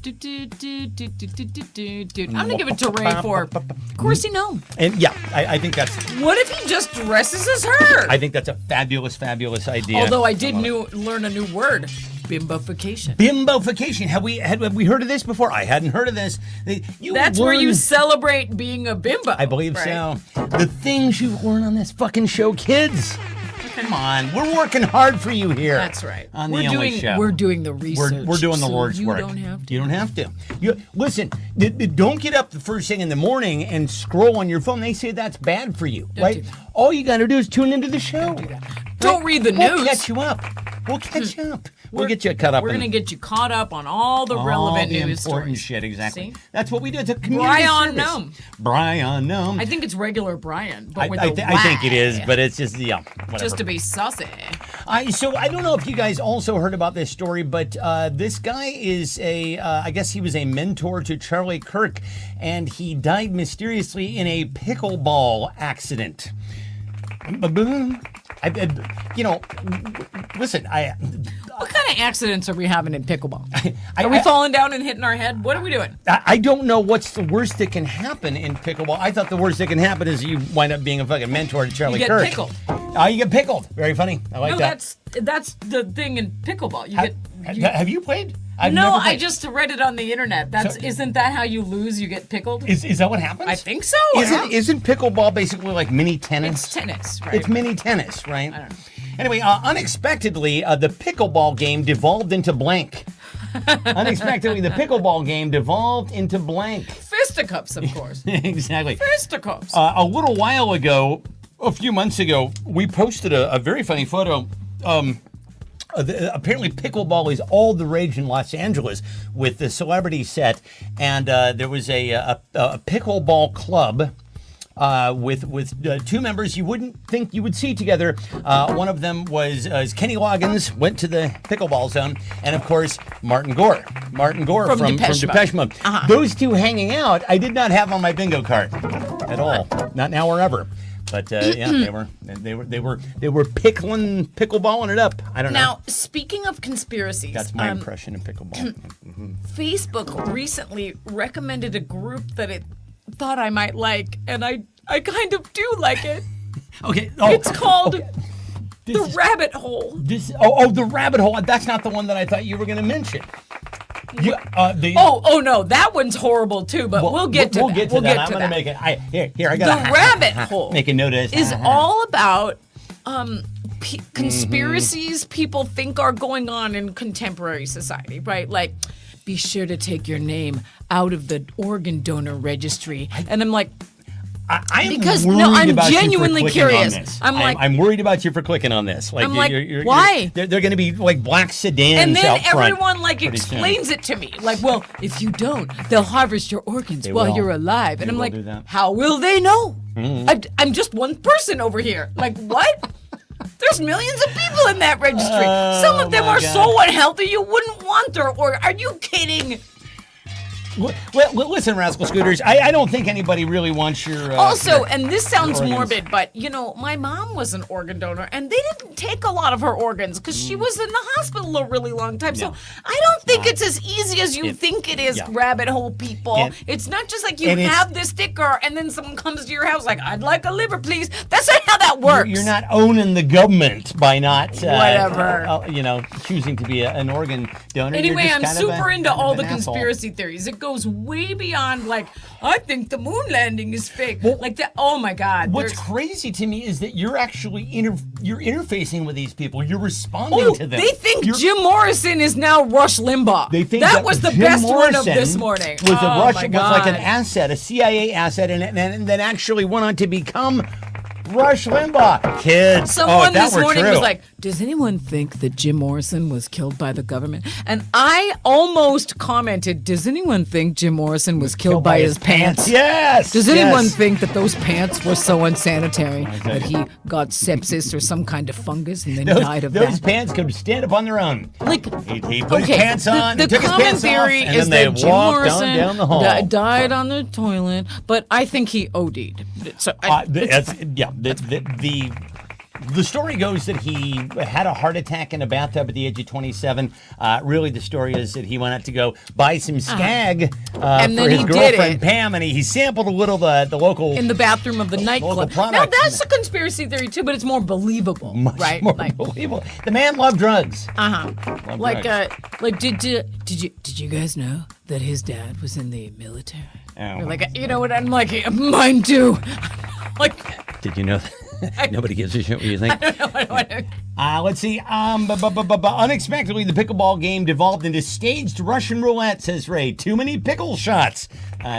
Speaker 2: gonna give it to Ray for Christy Gnome.
Speaker 1: And yeah, I think that's
Speaker 2: What if he just dresses as her?
Speaker 1: I think that's a fabulous, fabulous idea.
Speaker 2: Although I did learn a new word, bimbofication.
Speaker 1: Bimbofication. Have we heard of this before? I hadn't heard of this.
Speaker 2: That's where you celebrate being a bimbo.
Speaker 1: I believe
Speaker 2: right?
Speaker 1: so. The things you learn on this fucking show, kids. Come on, we're working hard for you here.
Speaker 2: That's right.
Speaker 1: On
Speaker 2: we're
Speaker 1: the only
Speaker 2: doing
Speaker 1: show.
Speaker 2: we're doing the research.
Speaker 1: We're doing the
Speaker 2: so
Speaker 1: Lord's
Speaker 2: you
Speaker 1: work.
Speaker 2: Don't have to.
Speaker 1: You don't have to. Listen, don't get up the first thing in the morning and scroll on your phone. They say that's bad for you, right?
Speaker 2: do that.
Speaker 1: All you got to do is tune into the show.
Speaker 2: Don't read the
Speaker 1: We'll
Speaker 2: news.
Speaker 1: catch you up. We'll catch you up. We'll get you caught up.
Speaker 2: We're
Speaker 1: in
Speaker 2: gonna get you caught up on all the relevant
Speaker 1: all the
Speaker 2: news
Speaker 1: important
Speaker 2: stories.
Speaker 1: shit. Exactly.
Speaker 2: See?
Speaker 1: That's what we do. It's a community
Speaker 2: Brian
Speaker 1: service.
Speaker 2: Gnome.
Speaker 1: Brian Gnome.
Speaker 2: I think it's regular Brian, but with
Speaker 1: I
Speaker 2: a
Speaker 1: think it is,
Speaker 2: Y.
Speaker 1: but it's just whatever.
Speaker 2: just to be saucy.
Speaker 1: So I don't know if you guys also heard about this story, but this guy is I guess he was a mentor to Charlie Kirk, and he died mysteriously in a pickleball accident. Listen,
Speaker 2: What kind of accidents are we having in pickleball? Are we falling down and hitting our head? What are we doing?
Speaker 1: I don't know what's the worst that can happen in pickleball. I thought the worst that can happen is you wind up being a fucking mentor to Charlie
Speaker 2: You get
Speaker 1: Kirk.
Speaker 2: pickled.
Speaker 1: You get pickled. Very funny. I like
Speaker 2: No,
Speaker 1: that.
Speaker 2: that's the thing in pickleball. You
Speaker 1: Have you played? I've
Speaker 2: no,
Speaker 1: never
Speaker 2: I
Speaker 1: played.
Speaker 2: just read it on the internet. Isn't that how you lose? You get pickled.
Speaker 1: Is that what happens?
Speaker 2: I think so. yeah.
Speaker 1: Isn't pickleball basically like mini tennis?
Speaker 2: It's tennis, right?
Speaker 1: It's mini tennis, right?
Speaker 2: I don't know.
Speaker 1: Anyway, unexpectedly, the pickleball game devolved into blank. Unexpectedly, the pickleball game devolved into blank.
Speaker 2: Fisticuffs, of course.
Speaker 1: Exactly.
Speaker 2: Fisticuffs.
Speaker 1: A little while ago, a few months ago, we posted a very funny photo. Apparently, pickleball is all the rage in Los Angeles with the celebrity set, and there was a pickleball club with two members you wouldn't think you would see together. One of them was Kenny Loggins, went to the pickleball zone, and of course Martin Gore. Martin Gore from Depeche Mode. Those two hanging out, I did not have on my bingo card at all. Not now or ever. But yeah, they were pickling, pickleballing it up. I don't know.
Speaker 2: Now, speaking of conspiracies,
Speaker 1: That's my impression of pickleball.
Speaker 2: Facebook recently recommended a group that it thought I might like, and I kind of do like it.
Speaker 1: Okay.
Speaker 2: It's called
Speaker 1: This
Speaker 2: The
Speaker 1: is-
Speaker 2: Rabbit Hole.
Speaker 1: the rabbit hole. That's not the one that I thought you were going to mention. You,
Speaker 2: Oh no, that one's horrible too. But we'll get to that.
Speaker 1: We'll get to that. I'm going to make it. Here, I got
Speaker 2: The Rabbit Hole
Speaker 1: Make a note of this.
Speaker 2: is all about conspiracies people think are going on in contemporary society, right? Like, be sure to take your name out of the organ donor registry. And I'm like,
Speaker 1: I'm
Speaker 2: because-
Speaker 1: worried
Speaker 2: no, I'm
Speaker 1: about you for
Speaker 2: genuinely
Speaker 1: clicking on
Speaker 2: curious.
Speaker 1: this.
Speaker 2: I'm
Speaker 1: worried about you for clicking on this. Like,
Speaker 2: I'm like,
Speaker 1: you're,
Speaker 2: why?
Speaker 1: They're going to be like black sedans
Speaker 2: and then
Speaker 1: out front
Speaker 2: everyone like
Speaker 1: pretty soon.
Speaker 2: explains it to me. Like, well, if you don't, they'll harvest your organs while
Speaker 1: will.
Speaker 2: you're alive. And
Speaker 1: They
Speaker 2: I'm
Speaker 1: will
Speaker 2: like,
Speaker 1: do that.
Speaker 2: how will they know? I'm just one person over here. Like, what? There's millions of people in that registry. Some of them
Speaker 1: my
Speaker 2: are
Speaker 1: God.
Speaker 2: so unhealthy you wouldn't want their organ. Are you kidding?
Speaker 1: Well, listen, Rascal Scooters, I don't think anybody really wants your...
Speaker 2: Also, and this sounds
Speaker 1: organs.
Speaker 2: morbid, but you know, my mom was an organ donor, and they didn't take a lot of her organs because she was in the hospital a really long time. So I don't think it's as easy as you think it is,
Speaker 1: yeah.
Speaker 2: rabbit hole people.
Speaker 1: And-
Speaker 2: it's not just like you
Speaker 1: and it's-
Speaker 2: have this sticker, and then someone comes to your house like, "I'd like a liver, please." That's not how that works.
Speaker 1: You're not owning the government by not...
Speaker 2: Whatever.
Speaker 1: Choosing to be an organ donor. You're
Speaker 2: Anyway,
Speaker 1: just
Speaker 2: I'm
Speaker 1: kind of
Speaker 2: super into all the
Speaker 1: an asshole.
Speaker 2: conspiracy theories. It goes way beyond like, I think the moon landing is fake. Like that. Oh my God.
Speaker 1: What's
Speaker 2: there's-
Speaker 1: crazy to me is that you're actually you're interfacing with these people. You're responding
Speaker 2: Oh,
Speaker 1: to them.
Speaker 2: they think
Speaker 1: You're-
Speaker 2: Jim Morrison is now Rush Limbaugh.
Speaker 1: They think
Speaker 2: that was the
Speaker 1: Jim
Speaker 2: best one of
Speaker 1: Morrison
Speaker 2: this morning.
Speaker 1: Was a
Speaker 2: oh
Speaker 1: Russian,
Speaker 2: my
Speaker 1: was like an
Speaker 2: God.
Speaker 1: asset, a CIA asset, and then actually went on to become Rush Limbaugh. Kids,
Speaker 2: Someone
Speaker 1: if that
Speaker 2: this
Speaker 1: were
Speaker 2: morning
Speaker 1: true.
Speaker 2: was like, does anyone think that Jim Morrison was killed by the government? And I almost commented, does anyone think Jim Morrison was killed by his pants?
Speaker 1: Yes.
Speaker 2: Does
Speaker 1: yes.
Speaker 2: anyone think that those pants were so unsanitary that he got sepsis or some kind of fungus and then died of
Speaker 1: those
Speaker 2: that?
Speaker 1: pants could stand up on their own?
Speaker 2: Like,
Speaker 1: He put his pants on,
Speaker 2: The
Speaker 1: he took his
Speaker 2: common
Speaker 1: pants
Speaker 2: theory
Speaker 1: off, and
Speaker 2: is
Speaker 1: then
Speaker 2: that
Speaker 1: they
Speaker 2: Jim
Speaker 1: walked
Speaker 2: Morrison
Speaker 1: on down the hall.
Speaker 2: died on the toilet, but I think he OD'd. So
Speaker 1: The story goes that he had a heart attack in a bathtub at the age of 27. Really, the story is that he went out to go buy some skag
Speaker 2: And
Speaker 1: for
Speaker 2: then
Speaker 1: his
Speaker 2: he did
Speaker 1: girlfriend
Speaker 2: it.
Speaker 1: Pam, and he sampled a little the local.
Speaker 2: in the bathroom of the nightclub. Now
Speaker 1: products.
Speaker 2: that's a conspiracy theory too, but it's more believable,
Speaker 1: much
Speaker 2: right?
Speaker 1: more
Speaker 2: Like,
Speaker 1: believable. The man loved drugs.
Speaker 2: like,
Speaker 1: drugs.
Speaker 2: did you guys know that his dad was in the military?
Speaker 1: Oh.
Speaker 2: You're like, you know what? I'm like, mine too. Like,
Speaker 1: Did you know that? Nobody gives a shit what you think. Let's see. Unexpectedly, the pickleball game devolved into staged Russian roulette, says Ray. Too many pickle shots,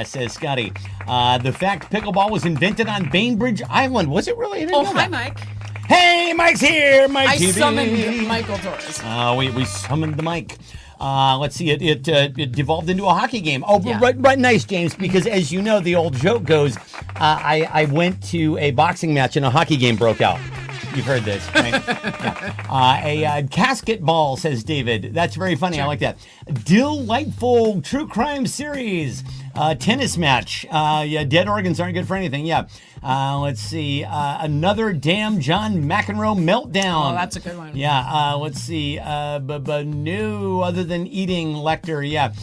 Speaker 1: says Scotty. The fact pickleball was invented on Bainbridge Island. Was it really? I didn't
Speaker 2: oh,
Speaker 1: know
Speaker 2: hi,
Speaker 1: that.
Speaker 2: Mike.
Speaker 1: Hey, Mike's here. Mike
Speaker 2: I
Speaker 1: TV.
Speaker 2: summoned Michael Torres.
Speaker 1: We summoned the mic. Let's see. It devolved into a hockey game. Oh,
Speaker 2: Yeah.
Speaker 1: right, nice, James. Because as you know, the old joke goes, I went to a boxing match and a hockey game broke out. You've heard this, right? Yeah. A casket ball, says David. That's very funny. I like that. Delightful true crime series. Tennis match. Yeah, dead organs aren't good for anything. Yeah. Let's see. Another damn John McEnroe meltdown.
Speaker 2: Oh, that's a good one.
Speaker 1: Yeah. Let's see. No, other than eating, Lecter. Yeah.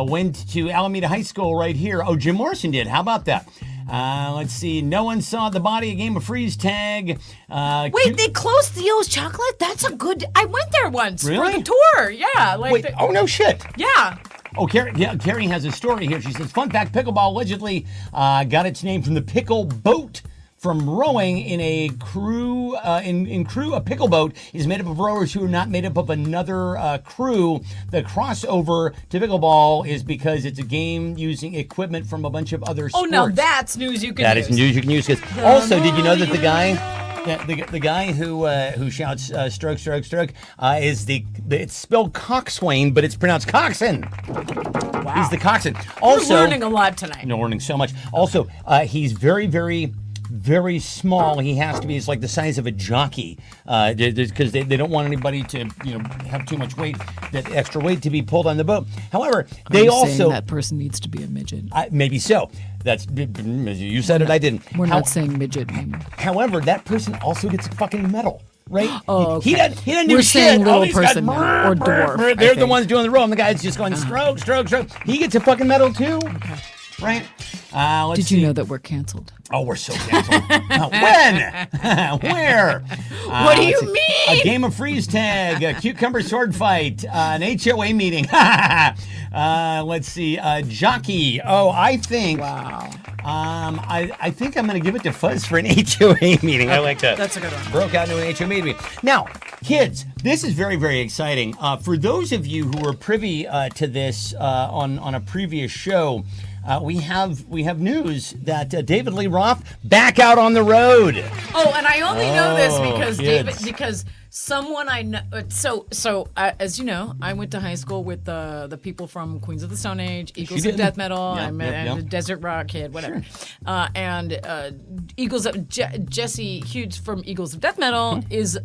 Speaker 1: Went to Alameda High School right here. Oh, Jim Morrison did. How about that? Let's see. No one saw the body. A game of freeze tag.
Speaker 2: Wait, they closed Theo's Chocolate? That's a good. I went there once
Speaker 1: Really?
Speaker 2: for the tour. Yeah, like.
Speaker 1: Wait. Oh no, shit.
Speaker 2: Yeah.
Speaker 1: Oh, Carrie has a story here. She says, fun fact, pickleball allegedly got its name from the pickle boat from rowing in a crew. In crew, a pickle boat is made up of rowers who are not made up of another crew. The crossover to pickleball is because it's a game using equipment from a bunch of other sports.
Speaker 2: Oh, now that's news you can
Speaker 1: That
Speaker 2: use.
Speaker 1: is news you can use. 'Cause also, did you know that the guy... Yeah, the guy who shouts stroke, stroke, stroke is it's spelled coxswain, but it's pronounced coxswain. Wow. He's the coxswain. Also,
Speaker 2: We're learning a lot tonight.
Speaker 1: learning so much. Also, he's very, very very small. He has to be. It's like the size of a jockey, because they don't want anybody to have too much weight, that extra weight to be pulled on the boat. However, they
Speaker 2: Saying
Speaker 1: also
Speaker 2: that person needs to be a midget.
Speaker 1: maybe so. That's you said it. I didn't.
Speaker 2: We're not saying midget anymore.
Speaker 1: However, that person also gets a fucking medal. Right?
Speaker 2: Oh, okay.
Speaker 1: He doesn't do
Speaker 2: We're
Speaker 1: shit.
Speaker 2: saying little
Speaker 1: All these guys,
Speaker 2: person now, or dwarf, I
Speaker 1: They're the
Speaker 2: think.
Speaker 1: ones doing the roll, and the guy's just going stroke, stroke, stroke. He gets a fucking medal too. Right? Let's
Speaker 2: Did
Speaker 1: see.
Speaker 2: you know that we're canceled?
Speaker 1: Oh, we're so canceled. When? Where?
Speaker 2: What do you
Speaker 1: let's see.
Speaker 2: mean?
Speaker 1: A game of freeze tag, a cucumber sword fight, an HOA meeting. Let's see. Jockey. Oh, I think.
Speaker 2: Wow.
Speaker 1: I think I'm going to give it to Fuzz for an HOA meeting. I like that.
Speaker 2: That's a good one.
Speaker 1: Broke out into an HOA meeting. Now, kids, this is very, very exciting. For those of you who were privy to this on a previous show, we have news that David Lee Roth back out on the road.
Speaker 2: Oh, and I only know this
Speaker 1: kids.
Speaker 2: because someone I know. So as you know, I went to high school with the people from Queens of the Stone Age, Eagles of
Speaker 1: did.
Speaker 2: Death Metal.
Speaker 1: Yep,
Speaker 2: I'm
Speaker 1: yep.
Speaker 2: a Desert Rock kid, whatever. And Eagles of Jesse Hughes from Eagles of Death Metal is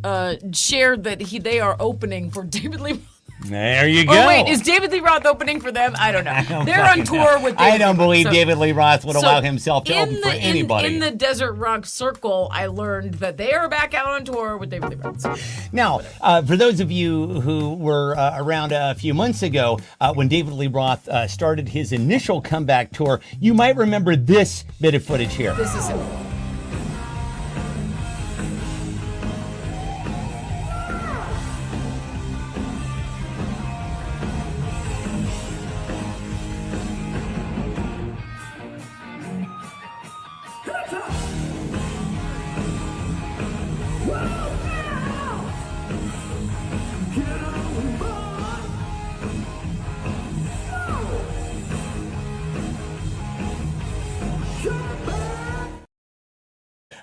Speaker 2: shared that they are opening for David Lee.
Speaker 1: There you go.
Speaker 2: Oh wait, is David Lee Roth opening for them? I don't know. They're on tour with. David
Speaker 1: I don't believe
Speaker 2: so,
Speaker 1: David Lee Roth would
Speaker 2: so
Speaker 1: allow himself to
Speaker 2: in
Speaker 1: open for
Speaker 2: the-
Speaker 1: anybody.
Speaker 2: In the Desert Rock circle, I learned that they are back out on tour with David Lee Roth. So,
Speaker 1: Now, for those of you who were around a few months ago when David Lee Roth started his initial comeback tour, you might remember this bit of footage here.
Speaker 2: this is it.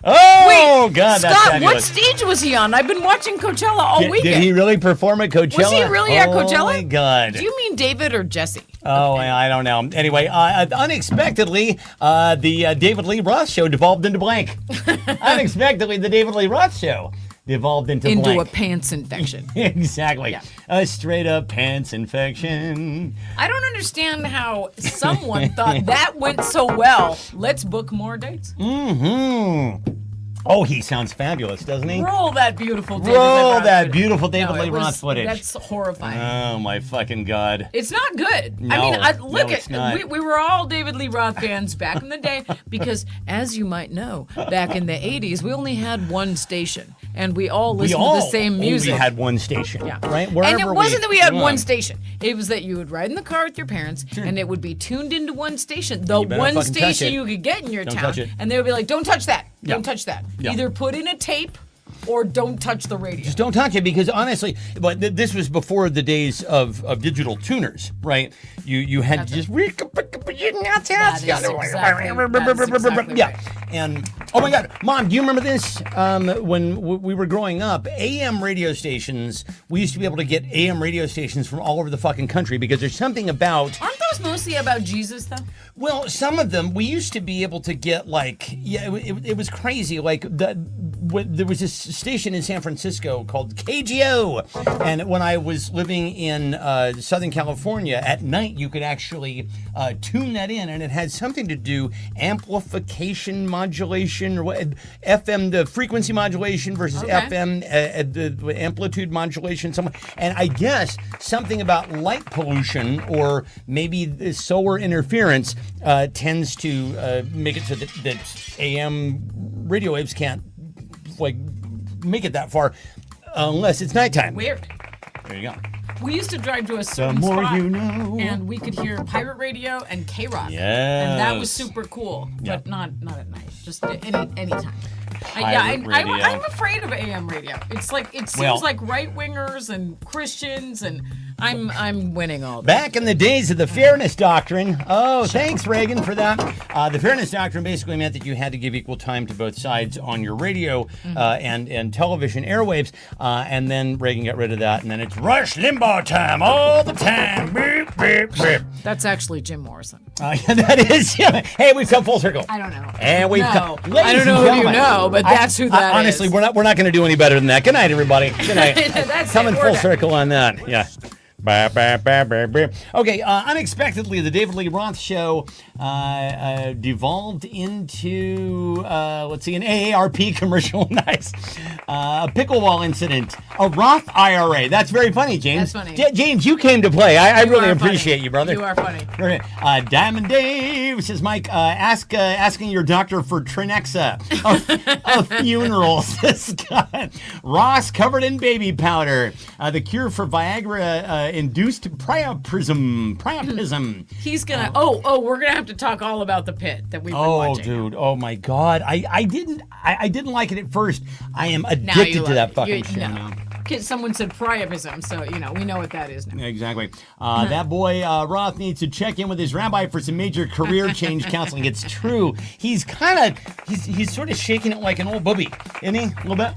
Speaker 1: Oh, God, that's
Speaker 2: Scott, what
Speaker 1: fabulous.
Speaker 2: stage was he on? I've been watching Coachella all weekend.
Speaker 1: Did he really perform at Coachella?
Speaker 2: Was he really at Coachella?
Speaker 1: Oh, my God.
Speaker 2: Do you mean David or Jesse?
Speaker 1: Oh, I don't know. Anyway, unexpectedly, the David Lee Roth show devolved into blank. Unexpectedly, the David Lee Roth show devolved into
Speaker 2: Into
Speaker 1: blank.
Speaker 2: a pants infection.
Speaker 1: Exactly.
Speaker 2: Yeah.
Speaker 1: A straight up pants infection.
Speaker 2: I don't understand how someone thought that went so well. Let's book more dates.
Speaker 1: Mm-hmm. Oh, he sounds fabulous, doesn't he?
Speaker 2: Roll that beautiful David Lee
Speaker 1: Roll
Speaker 2: Roth
Speaker 1: that
Speaker 2: footage.
Speaker 1: beautiful David
Speaker 2: No,
Speaker 1: Lee
Speaker 2: it was-
Speaker 1: Roth footage.
Speaker 2: That's horrifying.
Speaker 1: Oh, my fucking God.
Speaker 2: It's not good.
Speaker 1: No,
Speaker 2: I mean, look
Speaker 1: no, it's
Speaker 2: at
Speaker 1: not.
Speaker 2: we were all David Lee Roth fans back in the day because, as you might know, back in the '80s, we only had one station, and we all listened to the same music.
Speaker 1: We had one station,
Speaker 2: Yeah.
Speaker 1: right?
Speaker 2: And
Speaker 1: Wherever
Speaker 2: it wasn't that we had
Speaker 1: Come
Speaker 2: one
Speaker 1: on.
Speaker 2: station. It was that you would ride in the car with your parents, and it would be tuned into one station, the
Speaker 1: You better
Speaker 2: one
Speaker 1: fucking touch
Speaker 2: station
Speaker 1: it.
Speaker 2: you could get in your
Speaker 1: Don't
Speaker 2: town.
Speaker 1: touch it.
Speaker 2: And they would be like, "Don't touch that!
Speaker 1: Yeah.
Speaker 2: Don't touch that!
Speaker 1: Yeah.
Speaker 2: Either put in a tape or don't touch the radio."
Speaker 1: Just don't touch it because honestly, but this was before the days of digital tuners, right? You had to just
Speaker 2: That is exactly
Speaker 1: yeah.
Speaker 2: right.
Speaker 1: And oh my God, Mom, do you remember this? When we were growing up, AM radio stations. We used to be able to get AM radio stations from all over the fucking country because there's something about.
Speaker 2: Aren't those mostly about Jesus, though?
Speaker 1: Well, some of them we used to be able to get it was crazy. Like there was this station in San Francisco called KGO, and when I was living in Southern California at night, you could actually tune that in, and it had something to do amplification modulation or what FM, the frequency modulation versus
Speaker 2: Okay.
Speaker 1: FM, the amplitude modulation. And I guess something about light pollution or maybe the solar interference tends to make it so that AM radio waves can't make it that far unless it's nighttime.
Speaker 2: Weird.
Speaker 1: There you go.
Speaker 2: We used to drive to a certain
Speaker 1: more
Speaker 2: spot,
Speaker 1: you know.
Speaker 2: and we could hear pirate radio and K-Rock.
Speaker 1: Yes.
Speaker 2: And that was super cool,
Speaker 1: Yeah.
Speaker 2: but not at night, just any time.
Speaker 1: Pirate radio.
Speaker 2: I'm afraid of AM radio. It's like it seems
Speaker 1: Well-
Speaker 2: like right wingers and Christians, and I'm winning all that.
Speaker 1: Back in the days of the Fairness Doctrine. Oh, thanks, Reagan, for that. The Fairness Doctrine basically meant that you had to give equal time to both sides on your radio and television airwaves. And then Reagan got rid of that. And then it's Rush Limbaugh All the time. Beep, beep, beep.
Speaker 2: That's actually Jim Morrison.
Speaker 1: Yeah, that is. Yeah. Hey, we've come full circle.
Speaker 2: I don't know.
Speaker 1: And we've
Speaker 2: No.
Speaker 1: come.
Speaker 2: I don't know who you know, but that's who that
Speaker 1: honestly,
Speaker 2: is.
Speaker 1: we're not going to do any better than that. Good night, everybody. Good night.
Speaker 2: That's
Speaker 1: Coming
Speaker 2: it. We're
Speaker 1: full
Speaker 2: done.
Speaker 1: circle on that. Yeah. Okay, unexpectedly, the David Lee Roth show devolved into, let's see, an AARP commercial. Nice. A pickleball incident. A Roth IRA. That's very funny, James.
Speaker 2: That's funny.
Speaker 1: James, you came to play. I
Speaker 2: You
Speaker 1: really
Speaker 2: are
Speaker 1: appreciate
Speaker 2: funny.
Speaker 1: you, brother.
Speaker 2: You are funny.
Speaker 1: Diamond Dave says, Mike, asking your doctor for Trenexa, a funeral. This guy. Ross covered in baby powder. The cure for Viagra induced priapism.
Speaker 2: He's gonna. We're gonna have to talk all about the pit that we've been
Speaker 1: Oh,
Speaker 2: watching.
Speaker 1: dude! Oh my God! I didn't like it at first. I am
Speaker 2: Now
Speaker 1: addicted
Speaker 2: you
Speaker 1: to
Speaker 2: love
Speaker 1: that
Speaker 2: it.
Speaker 1: fucking show now.
Speaker 2: Someone said priapism, so we know what that is now.
Speaker 1: Exactly. That boy Roth needs to check in with his rabbi for some major career change counseling. It's true. He's he's sort of shaking it like an old booby, isn't he? A little bit.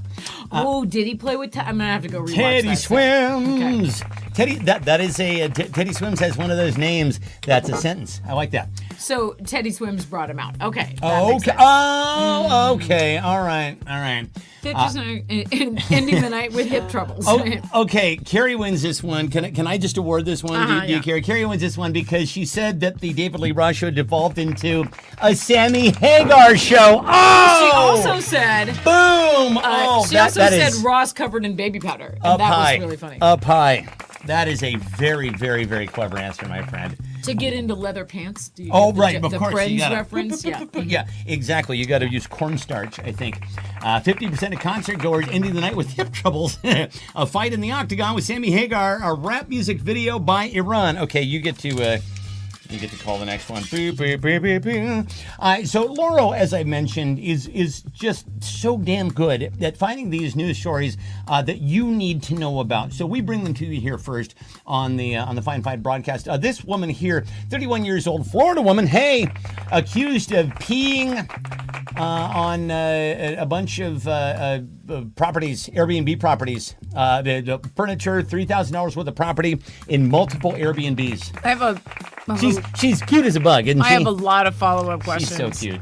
Speaker 2: Did he play with? I'm gonna have to go rewatch
Speaker 1: Teddy
Speaker 2: that stuff.
Speaker 1: Swims. Teddy. That is a Teddy Swims has one of those names that's a sentence. I like that.
Speaker 2: So Teddy Swims brought him out. Okay. that
Speaker 1: Oh,
Speaker 2: makes
Speaker 1: okay.
Speaker 2: sense.
Speaker 1: Oh, okay. All right.
Speaker 2: Just ending the night with hip troubles.
Speaker 1: Oh, okay. Carrie wins this one. Can I just award this one?
Speaker 2: Uh-huh,
Speaker 1: Do you
Speaker 2: yeah.
Speaker 1: care? Carrie wins this one because she said that the David Lee Roth show devolved into a Sammy Hagar show. Oh!
Speaker 2: She also said.
Speaker 1: Boom!
Speaker 2: She also
Speaker 1: that
Speaker 2: said
Speaker 1: is
Speaker 2: Ross covered in baby powder, and
Speaker 1: up
Speaker 2: that
Speaker 1: high.
Speaker 2: was really funny.
Speaker 1: Up high. That is a very, very, very clever answer, my friend.
Speaker 2: To get into leather pants. Do you
Speaker 1: Oh,
Speaker 2: get
Speaker 1: right,
Speaker 2: the,
Speaker 1: of
Speaker 2: the
Speaker 1: course.
Speaker 2: Friends
Speaker 1: You gotta,
Speaker 2: reference. Yeah.
Speaker 1: Yeah, exactly. You got to use cornstarch, I think. 50% of concert goers ending the night with hip troubles. A fight in the octagon with Sammy Hagar. A rap music video by Iran. Okay, you get to call the next one. Boop, boop, boop, boop, boop. So Laurel, as I mentioned, is just so damn good at finding these news stories that you need to know about. So we bring them to you here first on the Fine Fight broadcast. This woman here, 31 years old, Florida woman, accused of peeing on a bunch of properties, Airbnb properties. The furniture, $3,000 worth of property in multiple Airbnbs.
Speaker 2: I have a.
Speaker 1: She's cute as a bug, isn't
Speaker 2: I
Speaker 1: she?
Speaker 2: have a lot of follow-up questions.
Speaker 1: She's so cute.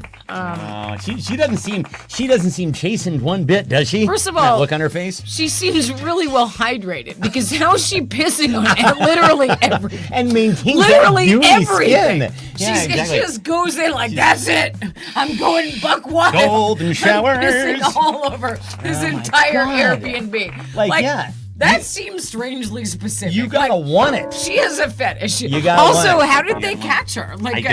Speaker 1: She doesn't seem chastened one bit, does she?
Speaker 2: First of
Speaker 1: That
Speaker 2: all,
Speaker 1: look on her face.
Speaker 2: She seems really well hydrated because how is she pissing on literally everything?
Speaker 1: And maintains
Speaker 2: Literally
Speaker 1: that dewy
Speaker 2: everything.
Speaker 1: skin.
Speaker 2: She
Speaker 1: exactly.
Speaker 2: just goes in like, that's it. I'm going buck wild.
Speaker 1: Golden showers.
Speaker 2: I'm pissing all over this
Speaker 1: Oh my
Speaker 2: entire
Speaker 1: God.
Speaker 2: Airbnb.
Speaker 1: Like, yeah.
Speaker 2: That seems strangely specific.
Speaker 1: You gotta want it.
Speaker 2: She has a fetish.
Speaker 1: You gotta
Speaker 2: also,
Speaker 1: want it.
Speaker 2: how did they catch her? Like,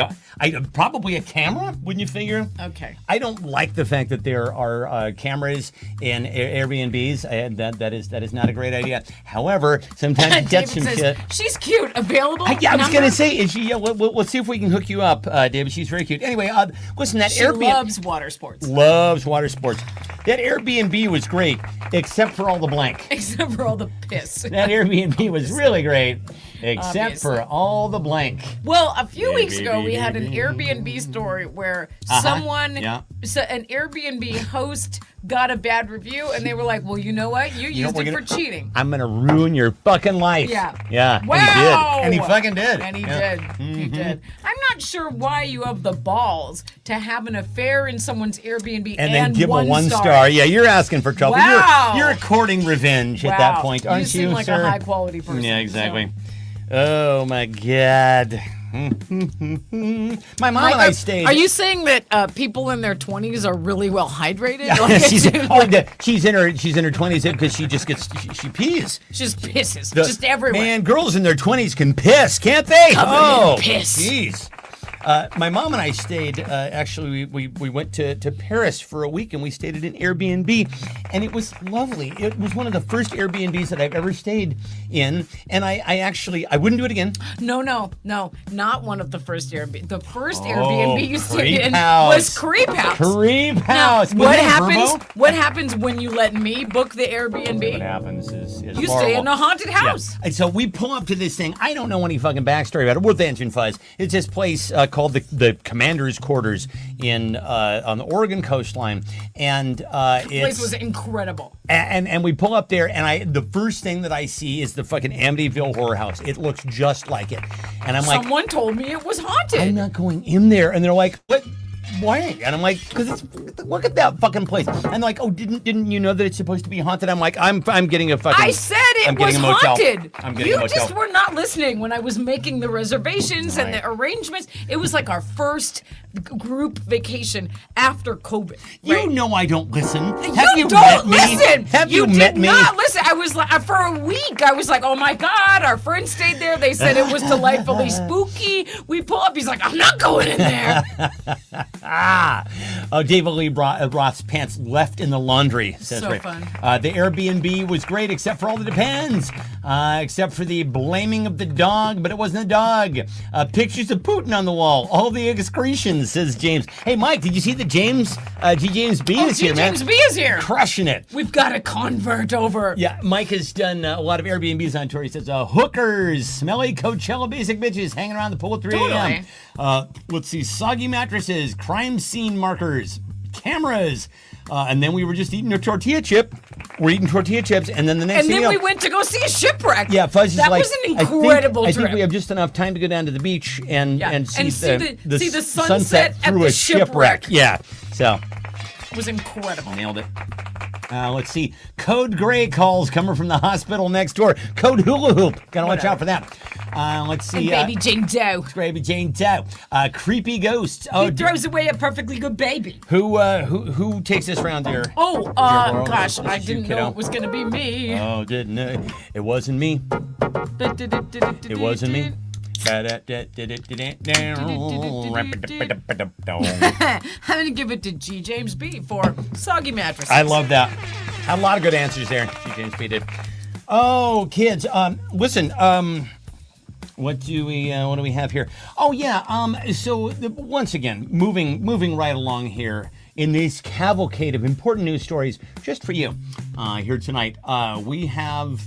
Speaker 1: Probably a camera, wouldn't you figure?
Speaker 2: Okay.
Speaker 1: I don't like the fact that there are cameras in Airbnbs. That is not a great idea. However, sometimes you get
Speaker 2: David
Speaker 1: some
Speaker 2: says,
Speaker 1: shit.
Speaker 2: she's cute. Available?
Speaker 1: I was
Speaker 2: Number?
Speaker 1: gonna say, is she? Let's see if we can hook you up, David. She's very cute. Anyway, listen, that
Speaker 2: She
Speaker 1: Airbnb
Speaker 2: loves water sports.
Speaker 1: loves water sports. That Airbnb was great, except for all the blank.
Speaker 2: Except for all the piss.
Speaker 1: That Airbnb was really great, except
Speaker 2: Obviously.
Speaker 1: for all the blank.
Speaker 2: Well, a few weeks ago, we had an Airbnb story where someone,
Speaker 1: Yeah.
Speaker 2: an Airbnb host got a bad review, and they were like, well, you know what? You used
Speaker 1: we're
Speaker 2: it
Speaker 1: gonna-
Speaker 2: for cheating.
Speaker 1: I'm gonna ruin your fucking life.
Speaker 2: Yeah.
Speaker 1: Yeah.
Speaker 2: Wow.
Speaker 1: And he did. And he fucking did.
Speaker 2: And he
Speaker 1: Yeah.
Speaker 2: did. He did. I'm not sure why you have the balls to have an affair in someone's Airbnb
Speaker 1: And then give
Speaker 2: one
Speaker 1: a 1
Speaker 2: star.
Speaker 1: star. Yeah, you're asking for trouble.
Speaker 2: Wow.
Speaker 1: You're courting revenge at that
Speaker 2: Wow.
Speaker 1: point, aren't you,
Speaker 2: You seem like
Speaker 1: sir?
Speaker 2: a high quality person.
Speaker 1: Yeah, exactly.
Speaker 2: so.
Speaker 1: Oh my God. My mom
Speaker 2: Mike,
Speaker 1: and I stayed.
Speaker 2: Are you saying that people in their 20s are really well hydrated?
Speaker 1: she's in her 20s because she just gets she pees.
Speaker 2: just pisses,
Speaker 1: The-
Speaker 2: just everywhere.
Speaker 1: Man, girls in their 20s can piss, can't they?
Speaker 2: Covered in piss.
Speaker 1: Jeez. My mom and I stayed. Actually, we went to Paris for a week, and we stayed at an Airbnb, and it was lovely. It was one of the first Airbnbs that I've ever stayed in, and I wouldn't do it again.
Speaker 2: No, not one of the first Airbnb. The first Airbnb you stayed
Speaker 1: Creep
Speaker 2: in
Speaker 1: House.
Speaker 2: was Creep House.
Speaker 1: Creep
Speaker 2: Now,
Speaker 1: House.
Speaker 2: what
Speaker 1: Wasn't it
Speaker 2: happens?
Speaker 1: Verbo?
Speaker 2: What happens when you let me book the
Speaker 1: What
Speaker 2: Airbnb?
Speaker 1: happens is
Speaker 2: You stay
Speaker 1: horrible.
Speaker 2: in a haunted house.
Speaker 1: And so we pull up to this thing. I don't know any fucking backstory about it. Worth answering fuzz. It's this place called the Commander's Quarters on the Oregon coastline, and
Speaker 2: The place was incredible.
Speaker 1: and we pull up there, and the first thing that I see is the fucking Amityville Horror House. It looks just like it, and I'm like,
Speaker 2: Someone told me it was haunted.
Speaker 1: I'm not going in there, and they're like, what? Why? And I'm like, because look at that fucking place. And they're like, oh, didn't you know that it's supposed to be haunted? I'm like, I'm getting a fucking.
Speaker 2: I said
Speaker 1: I'm
Speaker 2: it was
Speaker 1: getting a motel.
Speaker 2: haunted.
Speaker 1: I'm getting a
Speaker 2: You
Speaker 1: motel.
Speaker 2: just were not listening when I was making the reservations and
Speaker 1: Right.
Speaker 2: the arrangements. It was like our first group vacation after COVID.
Speaker 1: You
Speaker 2: right?
Speaker 1: know I don't listen.
Speaker 2: You don't listen.
Speaker 1: Have
Speaker 2: you
Speaker 1: you met
Speaker 2: did
Speaker 1: me?
Speaker 2: not listen. I was like, for a week, I was like, oh my God, our friends stayed there. They said it was delightfully spooky. We pull up. He's like, I'm not going in there.
Speaker 1: David Lee Roth's pants left in the laundry. Says
Speaker 2: So
Speaker 1: Ray.
Speaker 2: fun.
Speaker 1: The Airbnb was great, except for all the depends. Except for the blaming of the dog, but it wasn't a dog. Pictures of Putin on the wall. All the excretions, says James. Hey, Mike, did you see that James B is here, man?
Speaker 2: James B is here.
Speaker 1: Crushing it.
Speaker 2: We've got to convert over.
Speaker 1: Yeah, Mike has done a lot of Airbnbs on tour. He says, hookers, smelly Coachella basic bitches hanging around the pool at 3 a.m. Let's see, soggy mattresses, crime scene markers, cameras. And then we were just eating a tortilla chip. We're eating tortilla chips, and then the next
Speaker 2: And
Speaker 1: thing
Speaker 2: then
Speaker 1: you
Speaker 2: we
Speaker 1: know,
Speaker 2: went to go see a shipwreck.
Speaker 1: yeah, Fuzzy's
Speaker 2: that
Speaker 1: like,
Speaker 2: was an incredible
Speaker 1: I
Speaker 2: trip.
Speaker 1: think we have just enough time to go down to the beach and see
Speaker 2: the sunset at
Speaker 1: through
Speaker 2: the
Speaker 1: a shipwreck.
Speaker 2: shipwreck.
Speaker 1: Yeah, so
Speaker 2: It was incredible.
Speaker 1: nailed it. Let's see. Code Gray calls coming from the hospital next door. Code Hula Hoop. Gotta watch out for that. Let's see.
Speaker 2: And baby Jane Doe.
Speaker 1: Baby Jane Doe. Creepy ghosts. Oh,
Speaker 2: He throws away a perfectly good baby.
Speaker 1: who takes this round here?
Speaker 2: Oh,
Speaker 1: Laurel,
Speaker 2: gosh,
Speaker 1: this
Speaker 2: I
Speaker 1: is you,
Speaker 2: didn't
Speaker 1: kiddo.
Speaker 2: know it was going to be me.
Speaker 1: Oh, didn't it? It wasn't me. It wasn't me.
Speaker 2: I'm going to give it to G. James B for soggy mattresses.
Speaker 1: I love that. Had a lot of good answers there. G. James B did. Oh, kids, listen. What do we have here? Oh yeah. Once again, moving right along here in this cavalcade of important news stories, just for you, here tonight. We have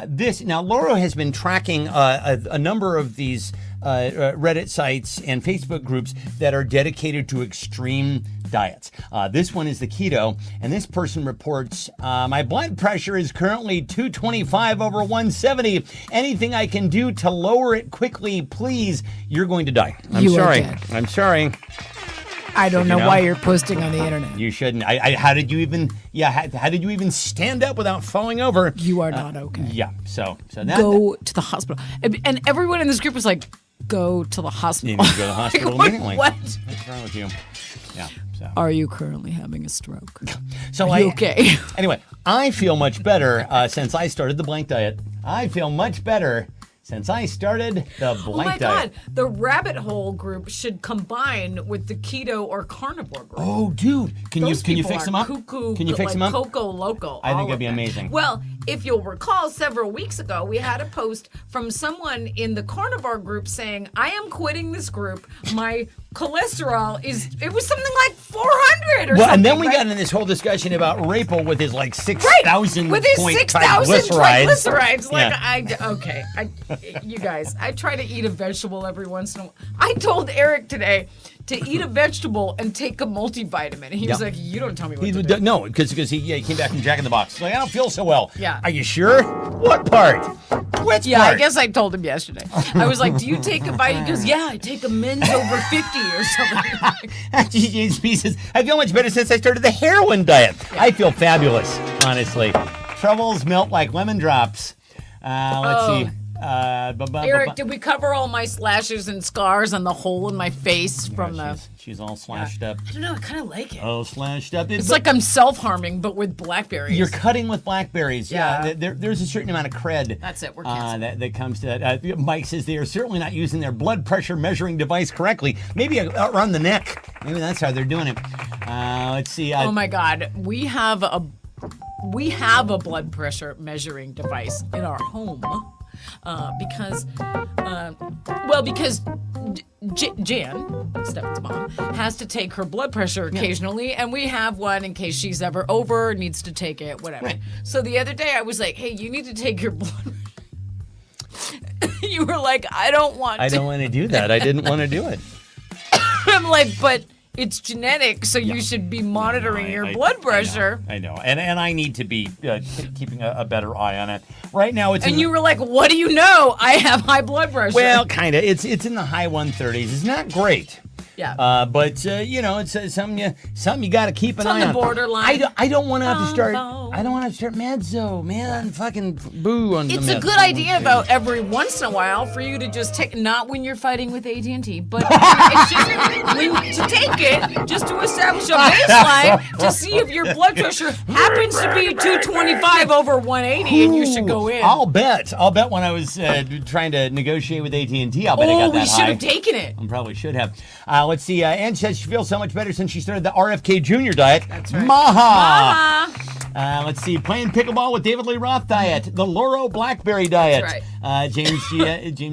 Speaker 1: this. Now, Laura has been tracking a number of these Reddit sites and Facebook groups that are dedicated to extreme diets. This one is the keto, and this person reports, my blood pressure is currently 225 over 170. Anything I can do to lower it quickly, please. You're going to die. I'm
Speaker 4: You are
Speaker 1: sorry.
Speaker 4: dead.
Speaker 1: I'm sorry.
Speaker 4: I don't know
Speaker 1: know?
Speaker 4: why you're posting on the internet.
Speaker 1: You shouldn't. How did you even? Yeah. How did you even stand up without falling over?
Speaker 4: You are not okay.
Speaker 1: Yeah. So that.
Speaker 4: Go to the hospital. And everyone in this group was like, go to the hospital.
Speaker 1: You need to go to the hospital
Speaker 2: What?
Speaker 1: immediately.
Speaker 2: What?
Speaker 1: What's wrong with you? Yeah. So.
Speaker 4: Are you currently having a stroke?
Speaker 1: So
Speaker 4: Are you okay?
Speaker 1: Anyway, I feel much better since I started the blank diet. I feel much better since I started the
Speaker 2: Oh
Speaker 1: blank
Speaker 2: my
Speaker 1: diet.
Speaker 2: God, the rabbit hole group should combine with the keto or carnivore group.
Speaker 1: Oh, dude, can
Speaker 2: Those
Speaker 1: you
Speaker 2: people
Speaker 1: fix
Speaker 2: are
Speaker 1: them up?
Speaker 2: Cuckoo,
Speaker 1: Can you fix
Speaker 2: like
Speaker 1: them up?
Speaker 2: Coco Loco.
Speaker 1: I think
Speaker 2: all
Speaker 1: that'd
Speaker 2: of
Speaker 1: be
Speaker 2: them.
Speaker 1: amazing.
Speaker 2: Well, if you'll recall, several weeks ago, we had a post from someone in the carnivore group saying, I am quitting this group. My cholesterol it was something like 400 or
Speaker 1: Well,
Speaker 2: something.
Speaker 1: and then we
Speaker 2: right?
Speaker 1: got in this whole discussion about Rapel with his like 6,000
Speaker 2: Right, with his
Speaker 1: point
Speaker 2: 6,000 triglycerides. Like,
Speaker 1: Yeah.
Speaker 2: you guys, I try to eat a vegetable every once in a while. I told Eric today to eat a vegetable and take a multivitamin. And he was
Speaker 1: Yeah.
Speaker 2: like, you don't tell me what
Speaker 1: He
Speaker 2: to
Speaker 1: would
Speaker 2: do.
Speaker 1: no, because he came back from Jack in the Box. He's like, I don't feel so well.
Speaker 2: Yeah.
Speaker 1: Are you sure? What part? Which
Speaker 2: Yeah,
Speaker 1: part?
Speaker 2: I guess I told him yesterday. I was like, do you take a vitamin? He goes, yeah, I take a men's over 50 or something.
Speaker 1: GHP says, I feel much better since I started the heroin diet. I feel fabulous, honestly. Troubles melt like lemon drops. Let's see.
Speaker 2: Eric, did we cover all my slashes and scars and the hole in my face from the...
Speaker 1: She's all slashed up.
Speaker 2: I don't know, I kind of like it.
Speaker 1: Oh, slashed up.
Speaker 2: It's like I'm self-harming, but with blackberries.
Speaker 1: You're cutting with blackberries.
Speaker 2: Yeah.
Speaker 1: There's a certain amount of cred.
Speaker 2: That's it, we're canceled.
Speaker 1: that comes to that. Mike says they are certainly not using their blood pressure measuring device correctly. Maybe around the neck. Maybe that's how they're doing it. Let's see.
Speaker 2: Oh my God, we have a blood pressure measuring device in our home because Jan, Stefan's mom, has to take her blood pressure occasionally, and we have one in case she's ever over, needs to take it, whatever.
Speaker 1: Right.
Speaker 2: So the other day I was like, hey, you need to take your blood. You were like, I don't want
Speaker 1: I
Speaker 2: to.
Speaker 1: don't want to do that. I didn't want to do it.
Speaker 2: I'm like, but it's genetic, so you should be monitoring your blood pressure.
Speaker 1: I know. And I need to be keeping a better eye on it. Right now, it's
Speaker 2: And you were like, what do you know? I have high blood pressure.
Speaker 1: well, kind of. It's in the high 130s. It's not great.
Speaker 2: yeah.
Speaker 1: But it's something you got to keep an
Speaker 2: on
Speaker 1: eye
Speaker 2: the
Speaker 1: on.
Speaker 2: borderline.
Speaker 1: I don't want to have to start.
Speaker 2: Bum,
Speaker 1: I don't want to start meds, man. Fucking boo on the
Speaker 2: It's a
Speaker 1: meds.
Speaker 2: good idea, though, every once in a while for you to just take, not when you're fighting with AT&T, but it's just to take it, just to establish a baseline to see if your blood pressure happens to be 225 over 180, and you should go in.
Speaker 1: I'll bet when I was trying to negotiate with AT&T, I'll bet I got that
Speaker 2: we should
Speaker 1: high.
Speaker 2: have taken it.
Speaker 1: I probably should have. Let's see. Ann says she feels so much better since she started the RFK Jr. diet.
Speaker 2: That's right.
Speaker 1: Maha. Let's see. Playing pickleball with David Lee Roth diet. The Lauro Blackberry diet.
Speaker 2: That's
Speaker 1: James G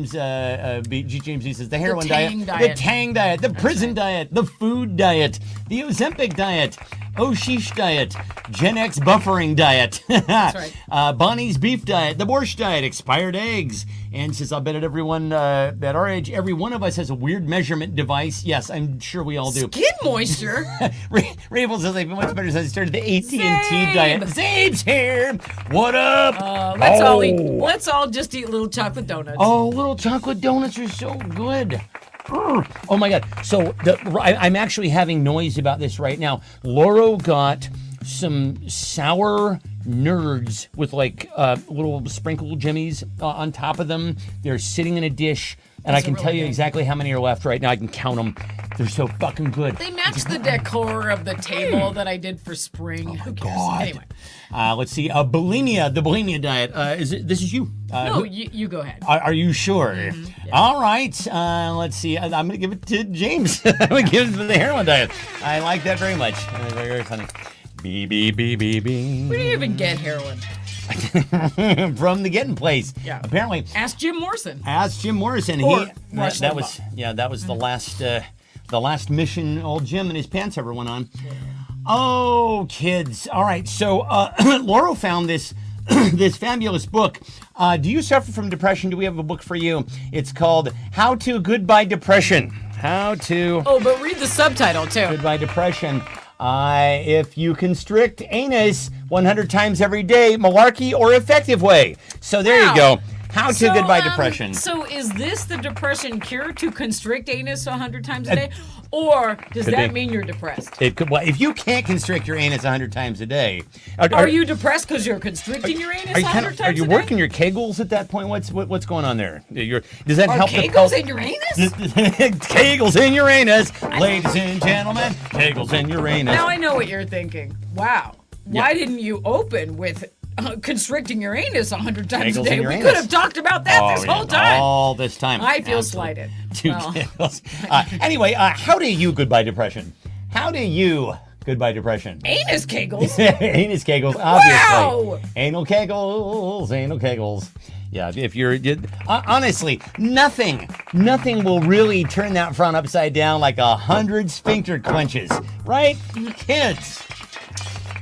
Speaker 1: says the heroin
Speaker 2: Tang
Speaker 1: diet.
Speaker 2: diet.
Speaker 1: The Tang diet. The prison diet. The food diet. The Ozempic diet. Oshish diet, Gen X buffering diet,
Speaker 2: right.
Speaker 1: Bonnie's beef diet, the Borscht diet, expired eggs, and says, I'll bet at everyone at our age, every one of us has a weird measurement device. Yes, I'm sure we all do.
Speaker 2: Skin moisture.
Speaker 1: Rabel says they've been much better since I started the AT&T
Speaker 2: Zabe.
Speaker 1: diet. Zabe's here. What up?
Speaker 2: Let's all just eat little chocolate donuts.
Speaker 1: Oh, little chocolate donuts are so good. Oh my God. So I'm actually having noise about this right now. Lauro got some sour nerds with like little sprinkle jimmies on top of them. They're sitting in a dish. And I can tell you exactly how many are left right now. I can count them. They're so fucking good.
Speaker 2: They match the decor of the table that I did for spring. Who cares?
Speaker 1: God.
Speaker 2: Anyway.
Speaker 1: Let's see. Bulimia, the bulimia diet. This is you.
Speaker 2: No, you go ahead.
Speaker 1: Are you sure?
Speaker 2: Yeah.
Speaker 1: All right. Let's see. I'm going to give it to James. I'm going to give it the heroin diet. I like that very much. Very, very funny. Beep, beep, beep, beep, beep.
Speaker 2: Where do you even get heroin?
Speaker 1: From the Getting Place.
Speaker 2: Yeah.
Speaker 1: Apparently.
Speaker 2: Ask Jim Morrison.
Speaker 1: Ask Jim Morrison.
Speaker 2: Or
Speaker 1: that
Speaker 2: Rush Limbaugh.
Speaker 1: was the last mission old Jim and his pants ever went on. Oh, kids. All right. So Lauro found this this fabulous book. Do you suffer from depression? Do we have a book for you? It's called How to Goodbye Depression. How to
Speaker 2: Oh, but read the subtitle too.
Speaker 1: Goodbye Depression. If you constrict anus 100 times every day, malarkey or effective way. So there you go. How to Goodbye Depression.
Speaker 2: So is this the depression cure, to constrict anus 100 times a day? Or does
Speaker 1: Could
Speaker 2: that
Speaker 1: be.
Speaker 2: mean you're depressed?
Speaker 1: It could. Well, if you can't constrict your anus 100 times a day,
Speaker 2: Are you depressed because you're constricting your anus 100 times
Speaker 1: Are you
Speaker 2: a day?
Speaker 1: working your kegels at that point? What's going on there? Does that
Speaker 2: Are
Speaker 1: help
Speaker 2: kegels in your anus?
Speaker 1: Kegels in Uranus, ladies and gentlemen. Kegels in Uranus.
Speaker 2: Now I know what you're thinking. Wow. Why didn't you open with constricting your anus 100 times
Speaker 1: Kegels
Speaker 2: a day?
Speaker 1: in your
Speaker 2: We
Speaker 1: anus.
Speaker 2: could have talked about that this whole time.
Speaker 1: All this time.
Speaker 2: I feel
Speaker 1: Absolutely.
Speaker 2: slighted.
Speaker 1: Two
Speaker 2: Well.
Speaker 1: kegels. Anyway, how do you goodbye depression? How do you goodbye depression?
Speaker 2: Anus kegels?
Speaker 1: Anus kegels, obviously.
Speaker 2: Wow.
Speaker 1: Anal kegels. Yeah, if you're honestly, nothing will really turn that front upside down like 100 sphincter clenches, right? Kids.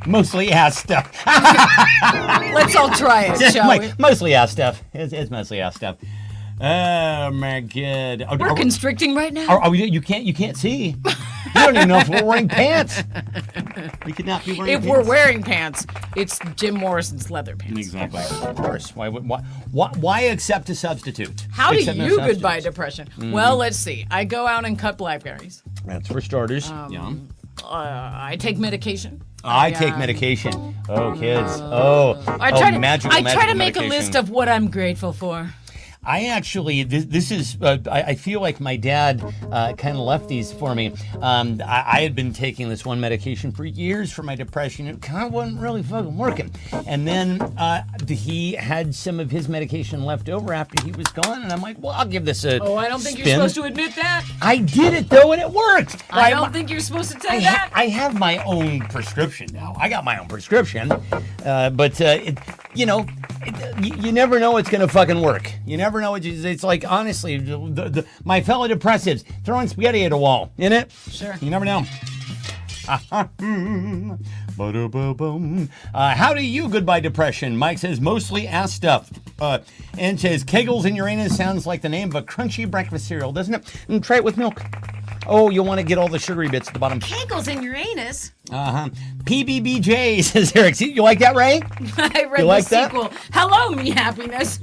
Speaker 1: Mostly ass stuff.
Speaker 2: Let's all try it, shall we?
Speaker 1: Mostly ass stuff. It's mostly ass stuff. Oh my God.
Speaker 2: We're constricting right now.
Speaker 1: Are we, you can't see. You don't even know if we're wearing pants. We could not be wearing
Speaker 2: If
Speaker 1: pants.
Speaker 2: we're wearing pants, it's Jim Morrison's leather pants.
Speaker 1: Exactly. Of course. Why accept a substitute?
Speaker 2: How do
Speaker 1: Accept no
Speaker 2: you goodbye
Speaker 1: substitutes.
Speaker 2: depression? Well, let's see. I go out and cut blackberries.
Speaker 1: That's for starters. Yeah.
Speaker 2: I take medication.
Speaker 1: I take medication. Oh, kids. Oh,
Speaker 2: I try to
Speaker 1: magical
Speaker 2: make a
Speaker 1: medication.
Speaker 2: list of what I'm grateful for.
Speaker 1: I actually, this is, I feel like my dad kind of left these for me. I had been taking this one medication for years for my depression. It kind of wasn't really fucking working. And then he had some of his medication left over after he was gone. And I'm like, well, I'll give this a
Speaker 2: Oh, I don't think
Speaker 1: spin.
Speaker 2: you're supposed to admit that.
Speaker 1: I did it though, and it worked.
Speaker 2: I don't think you're supposed to say that.
Speaker 1: I have my own prescription now. I got my own prescription, but you never know it's gonna fucking work. You never know. It's like honestly, my fellow depressives throwing spaghetti at a wall. In it,
Speaker 2: Sure.
Speaker 1: You never know. How do you goodbye depression? Mike says mostly ass stuff. And says Kegels in Uranus sounds like the name of a crunchy breakfast cereal, doesn't it? And try it with milk. Oh, you'll want to get all the sugary bits at the bottom.
Speaker 2: Kegels in your anus.
Speaker 1: PBBJ, says Eric. See, you like that, Ray?
Speaker 2: I read
Speaker 1: You
Speaker 2: the
Speaker 1: like that?
Speaker 2: sequel. Hello, me happiness.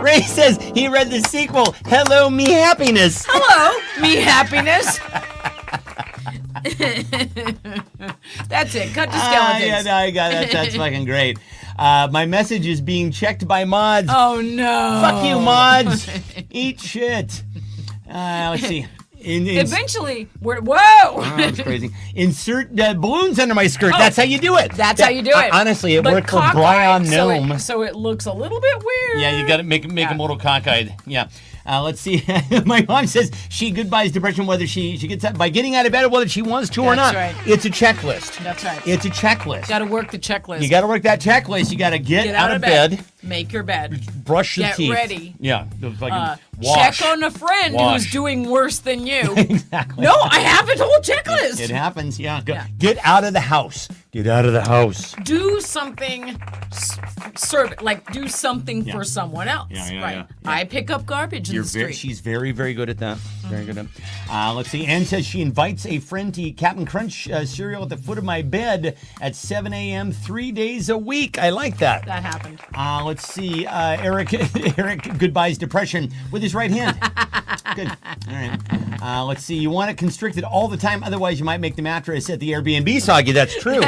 Speaker 1: Ray says he read the sequel, Hello, Me Happiness.
Speaker 2: Hello, me happiness. That's it. Cut to skeletons.
Speaker 1: Yeah, no, I got that. That's fucking great. My message is being checked by mods.
Speaker 2: Oh no!
Speaker 1: Fuck you, mods. Eat shit. Let's see.
Speaker 2: Eventually, whoa!
Speaker 1: Oh, that's crazy. Insert balloons under my skirt. That's how you do it.
Speaker 2: That's how you do it.
Speaker 1: Honestly, it
Speaker 2: But
Speaker 1: worked for
Speaker 2: cockeyed,
Speaker 1: Brian
Speaker 2: so
Speaker 1: Gnome.
Speaker 2: so it looks a little bit weird.
Speaker 1: Yeah, you got to make him a little cockeyed. Yeah. Let's see. My mom says she goodbyes depression whether she gets up by getting out of bed or whether she wants to or not.
Speaker 2: That's right.
Speaker 1: It's a checklist.
Speaker 2: That's right.
Speaker 1: It's a checklist.
Speaker 2: Got to work the checklist.
Speaker 1: You got to work that checklist. You got to get out of bed,
Speaker 2: make your bed,
Speaker 1: brush your
Speaker 2: get
Speaker 1: teeth.
Speaker 2: ready.
Speaker 1: Yeah. The fucking wash.
Speaker 2: check on a friend
Speaker 1: Wash.
Speaker 2: who's doing worse than you.
Speaker 1: Exactly.
Speaker 2: No, I have a whole checklist.
Speaker 1: It happens. Yeah.
Speaker 2: Yeah.
Speaker 1: Get out of the house. Get out of the house.
Speaker 2: Do something, serve it. Like do something for someone else.
Speaker 1: Yeah,
Speaker 2: right.
Speaker 1: yeah.
Speaker 2: I pick up garbage in the street.
Speaker 1: She's very, very good at that. Very good at that. Let's see. Ann says she invites a friend to eat Captain Crunch cereal at the foot of my bed at 7 a.m. 3 days a week. I like that.
Speaker 2: That happened.
Speaker 1: Let's see. Eric goodbyes depression with his right hand. Good. All right. Let's see. You want it constricted all the time, otherwise you might make the mattress at the Airbnb soggy. That's true.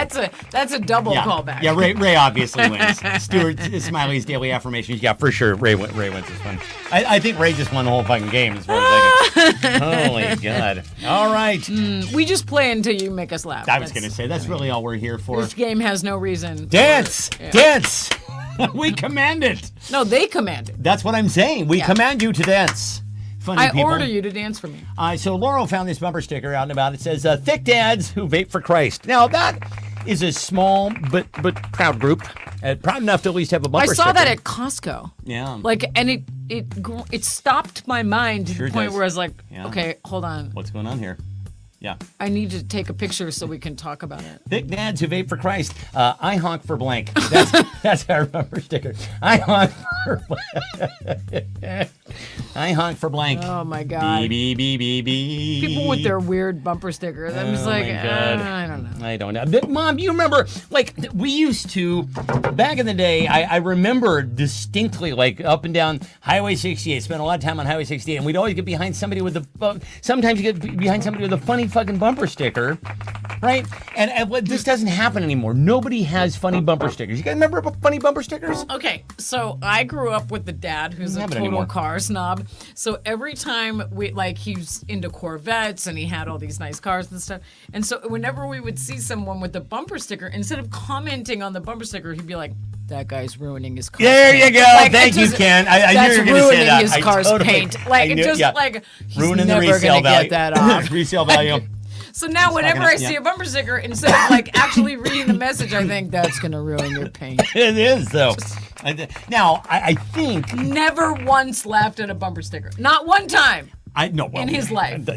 Speaker 2: That's a double
Speaker 1: yeah.
Speaker 2: callback.
Speaker 1: Yeah, Ray obviously wins. Stuart Smiley's daily affirmations. Yeah, for sure. Ray wins this one. I think Ray just won the whole fucking game as far as I can. Holy God. All right.
Speaker 2: We just play until you make us laugh.
Speaker 1: I was going to say, that's really all we're here for.
Speaker 2: This game has no reason.
Speaker 1: Dance! Dance! We command it.
Speaker 2: No, they command it.
Speaker 1: That's what I'm saying. We command you to dance. Funny
Speaker 2: I
Speaker 1: people.
Speaker 2: order you to dance for me.
Speaker 1: So Laurel found this bumper sticker out and about. It says, thick dads who vape for Christ. Now, that is a small but proud group. Proud enough to at least have a bumper
Speaker 2: I
Speaker 1: sticker.
Speaker 2: saw that at Costco.
Speaker 1: Yeah.
Speaker 2: Like, and it stopped my mind to
Speaker 1: Sure
Speaker 2: the point
Speaker 1: does.
Speaker 2: where I was like,
Speaker 1: Yeah.
Speaker 2: okay, hold on.
Speaker 1: What's going on here? Yeah.
Speaker 2: I need to take a picture so we can talk about it.
Speaker 1: Thick dads who vape for Christ. I honk for blank. That's our bumper sticker. I honk for blank. I honk for blank.
Speaker 2: Oh my God.
Speaker 1: Beep, beep, beep, beep.
Speaker 2: People with their weird bumper stickers. I'm just
Speaker 1: Oh
Speaker 2: like,
Speaker 1: my God.
Speaker 2: I don't know.
Speaker 1: I don't know. But Mom, you remember, like, we used to, back in the day, I remember distinctly, like, up and down Highway 68, spent a lot of time on Highway 68, and we'd always get behind somebody with sometimes you get behind somebody with a funny fucking bumper sticker, right? And this doesn't happen anymore. Nobody has funny bumper stickers. You guys remember funny bumper stickers?
Speaker 2: Okay, so I grew up with the dad who's a
Speaker 1: have it
Speaker 2: total
Speaker 1: anymore.
Speaker 2: car snob. So every time he's into Corvettes and he had all these nice cars and stuff. And so whenever we would see someone with a bumper sticker, instead of commenting on the bumper sticker, he'd be like, "That guy's ruining his car."
Speaker 1: There you go.
Speaker 2: Like,
Speaker 1: Thank
Speaker 2: it
Speaker 1: you,
Speaker 2: just-
Speaker 1: Ken. I knew
Speaker 2: that's
Speaker 1: you were going to say
Speaker 2: ruining
Speaker 1: that.
Speaker 2: his
Speaker 1: I
Speaker 2: car's
Speaker 1: totally-
Speaker 2: paint. Like
Speaker 1: I
Speaker 2: it
Speaker 1: knew-
Speaker 2: just
Speaker 1: yeah.
Speaker 2: like he's
Speaker 1: Ruining the
Speaker 2: never
Speaker 1: resale
Speaker 2: gonna
Speaker 1: value.
Speaker 2: get that off.
Speaker 1: Resale value.
Speaker 2: So now whenever
Speaker 1: gonna-
Speaker 2: I see
Speaker 1: yeah.
Speaker 2: a bumper sticker, instead of like actually reading the message, I think that's gonna ruin your paint.
Speaker 1: It is, though. Now, I think...
Speaker 2: Never once laughed at a bumper sticker. Not one time.
Speaker 1: Well,
Speaker 2: In his life.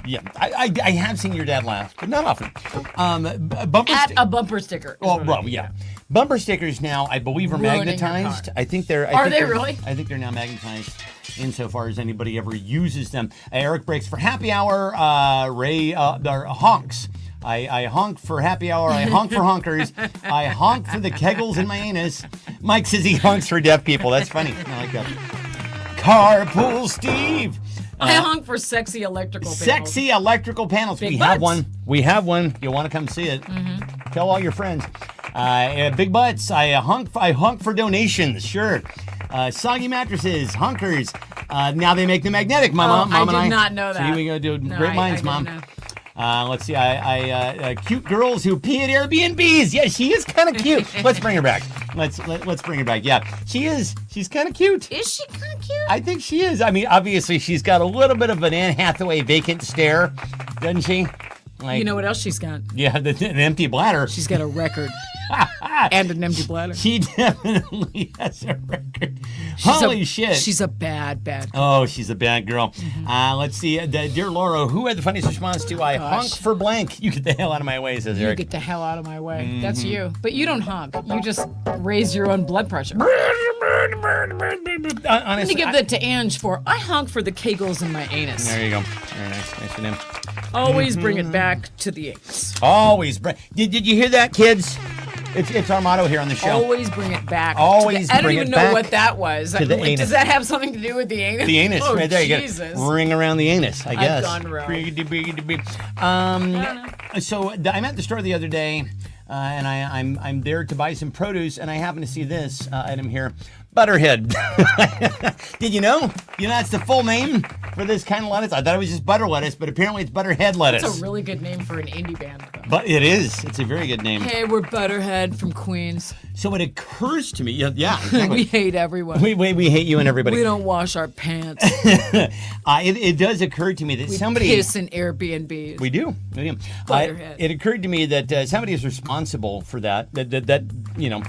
Speaker 1: Yeah, I have seen your dad laugh, but not often. Bumper
Speaker 2: At a bumper sticker.
Speaker 1: Well, yeah. Bumper stickers now, I believe, are
Speaker 2: Ruining your
Speaker 1: magnetized.
Speaker 2: car.
Speaker 1: I think they're.
Speaker 2: Are they really?
Speaker 1: I think they're now magnetized, insofar as anybody ever uses them. Eric breaks for happy hour. Ray honks. I honk for happy hour. I honk for honkers. I honk for the kegels in my anus. Mike says he honks for deaf people. That's funny. I like that. Carpool Steve.
Speaker 2: I honk for sexy electrical panels.
Speaker 1: Sexy electrical panels.
Speaker 2: Big
Speaker 1: we have
Speaker 2: butts.
Speaker 1: one. We have one. You want to come see it? Tell all your friends. Big butts. I honk for donations. Sure. Soggy mattresses. Honkers. Now they make them magnetic. Mom
Speaker 2: I
Speaker 1: and I
Speaker 2: did not know
Speaker 1: So
Speaker 2: that.
Speaker 1: here we go. Do
Speaker 2: No,
Speaker 1: great minds,
Speaker 2: I
Speaker 1: Mom.
Speaker 2: didn't know.
Speaker 1: Let's see. Cute girls who pee at Airbnbs. Yeah, she is kind of cute. Let's bring her back. Let's bring her back. Yeah, she is. She's kind of cute.
Speaker 2: Is she kind of cute?
Speaker 1: I think she is. I mean, obviously, she's got a little bit of an Anne Hathaway vacant stare, doesn't she? Like,
Speaker 2: You know what else she's got?
Speaker 1: yeah, an empty bladder.
Speaker 2: She's got a record.
Speaker 4: And an empty bladder.
Speaker 1: She definitely has a record. Holy shit.
Speaker 4: She's a bad girl.
Speaker 1: Oh, she's a bad girl. Let's see. Dear Laura, who had the funniest response to I honk for blank? You get the hell out of my way, says
Speaker 4: You
Speaker 1: Eric.
Speaker 4: get the hell out of my way. That's you. But you don't honk. You just raise your own blood pressure. I'm
Speaker 1: Honestly,
Speaker 4: going to give that to Ange for I honk for the kegels in my anus.
Speaker 1: there you go. Very nice. Nice for them.
Speaker 4: Always bring it back to the anus.
Speaker 1: Always. Did you hear that, kids? It's our motto here on the show.
Speaker 4: Always bring it back.
Speaker 1: Always
Speaker 4: I don't
Speaker 1: bring
Speaker 4: even
Speaker 1: it
Speaker 4: know
Speaker 1: back
Speaker 4: what that was.
Speaker 1: to the
Speaker 4: Like,
Speaker 1: anus.
Speaker 4: does that have something to do with the anus?
Speaker 1: The anus,
Speaker 4: oh,
Speaker 1: right there. You
Speaker 4: Jesus.
Speaker 1: got ring around the anus, I guess.
Speaker 4: gone rogue.
Speaker 1: So I'm at the store the other day, and I'm there to buy some produce, and I happen to see this item here, Butterhead. Did you know? You know that's the full name for this kind of lettuce. I thought it was just butter lettuce, but apparently it's Butterhead lettuce.
Speaker 4: That's a really good name for an indie band. Though.
Speaker 1: But it is. It's a very good name.
Speaker 4: Hey, we're Butterhead from Queens.
Speaker 1: So it occurs to me, yeah, exactly.
Speaker 4: We hate everyone.
Speaker 1: we hate you and everybody.
Speaker 4: We don't wash our pants.
Speaker 1: It does occur to me that
Speaker 4: We
Speaker 1: somebody
Speaker 4: piss in Airbnbs.
Speaker 1: We do.
Speaker 4: Butterhead.
Speaker 1: It occurred to me that somebody is responsible for that you know,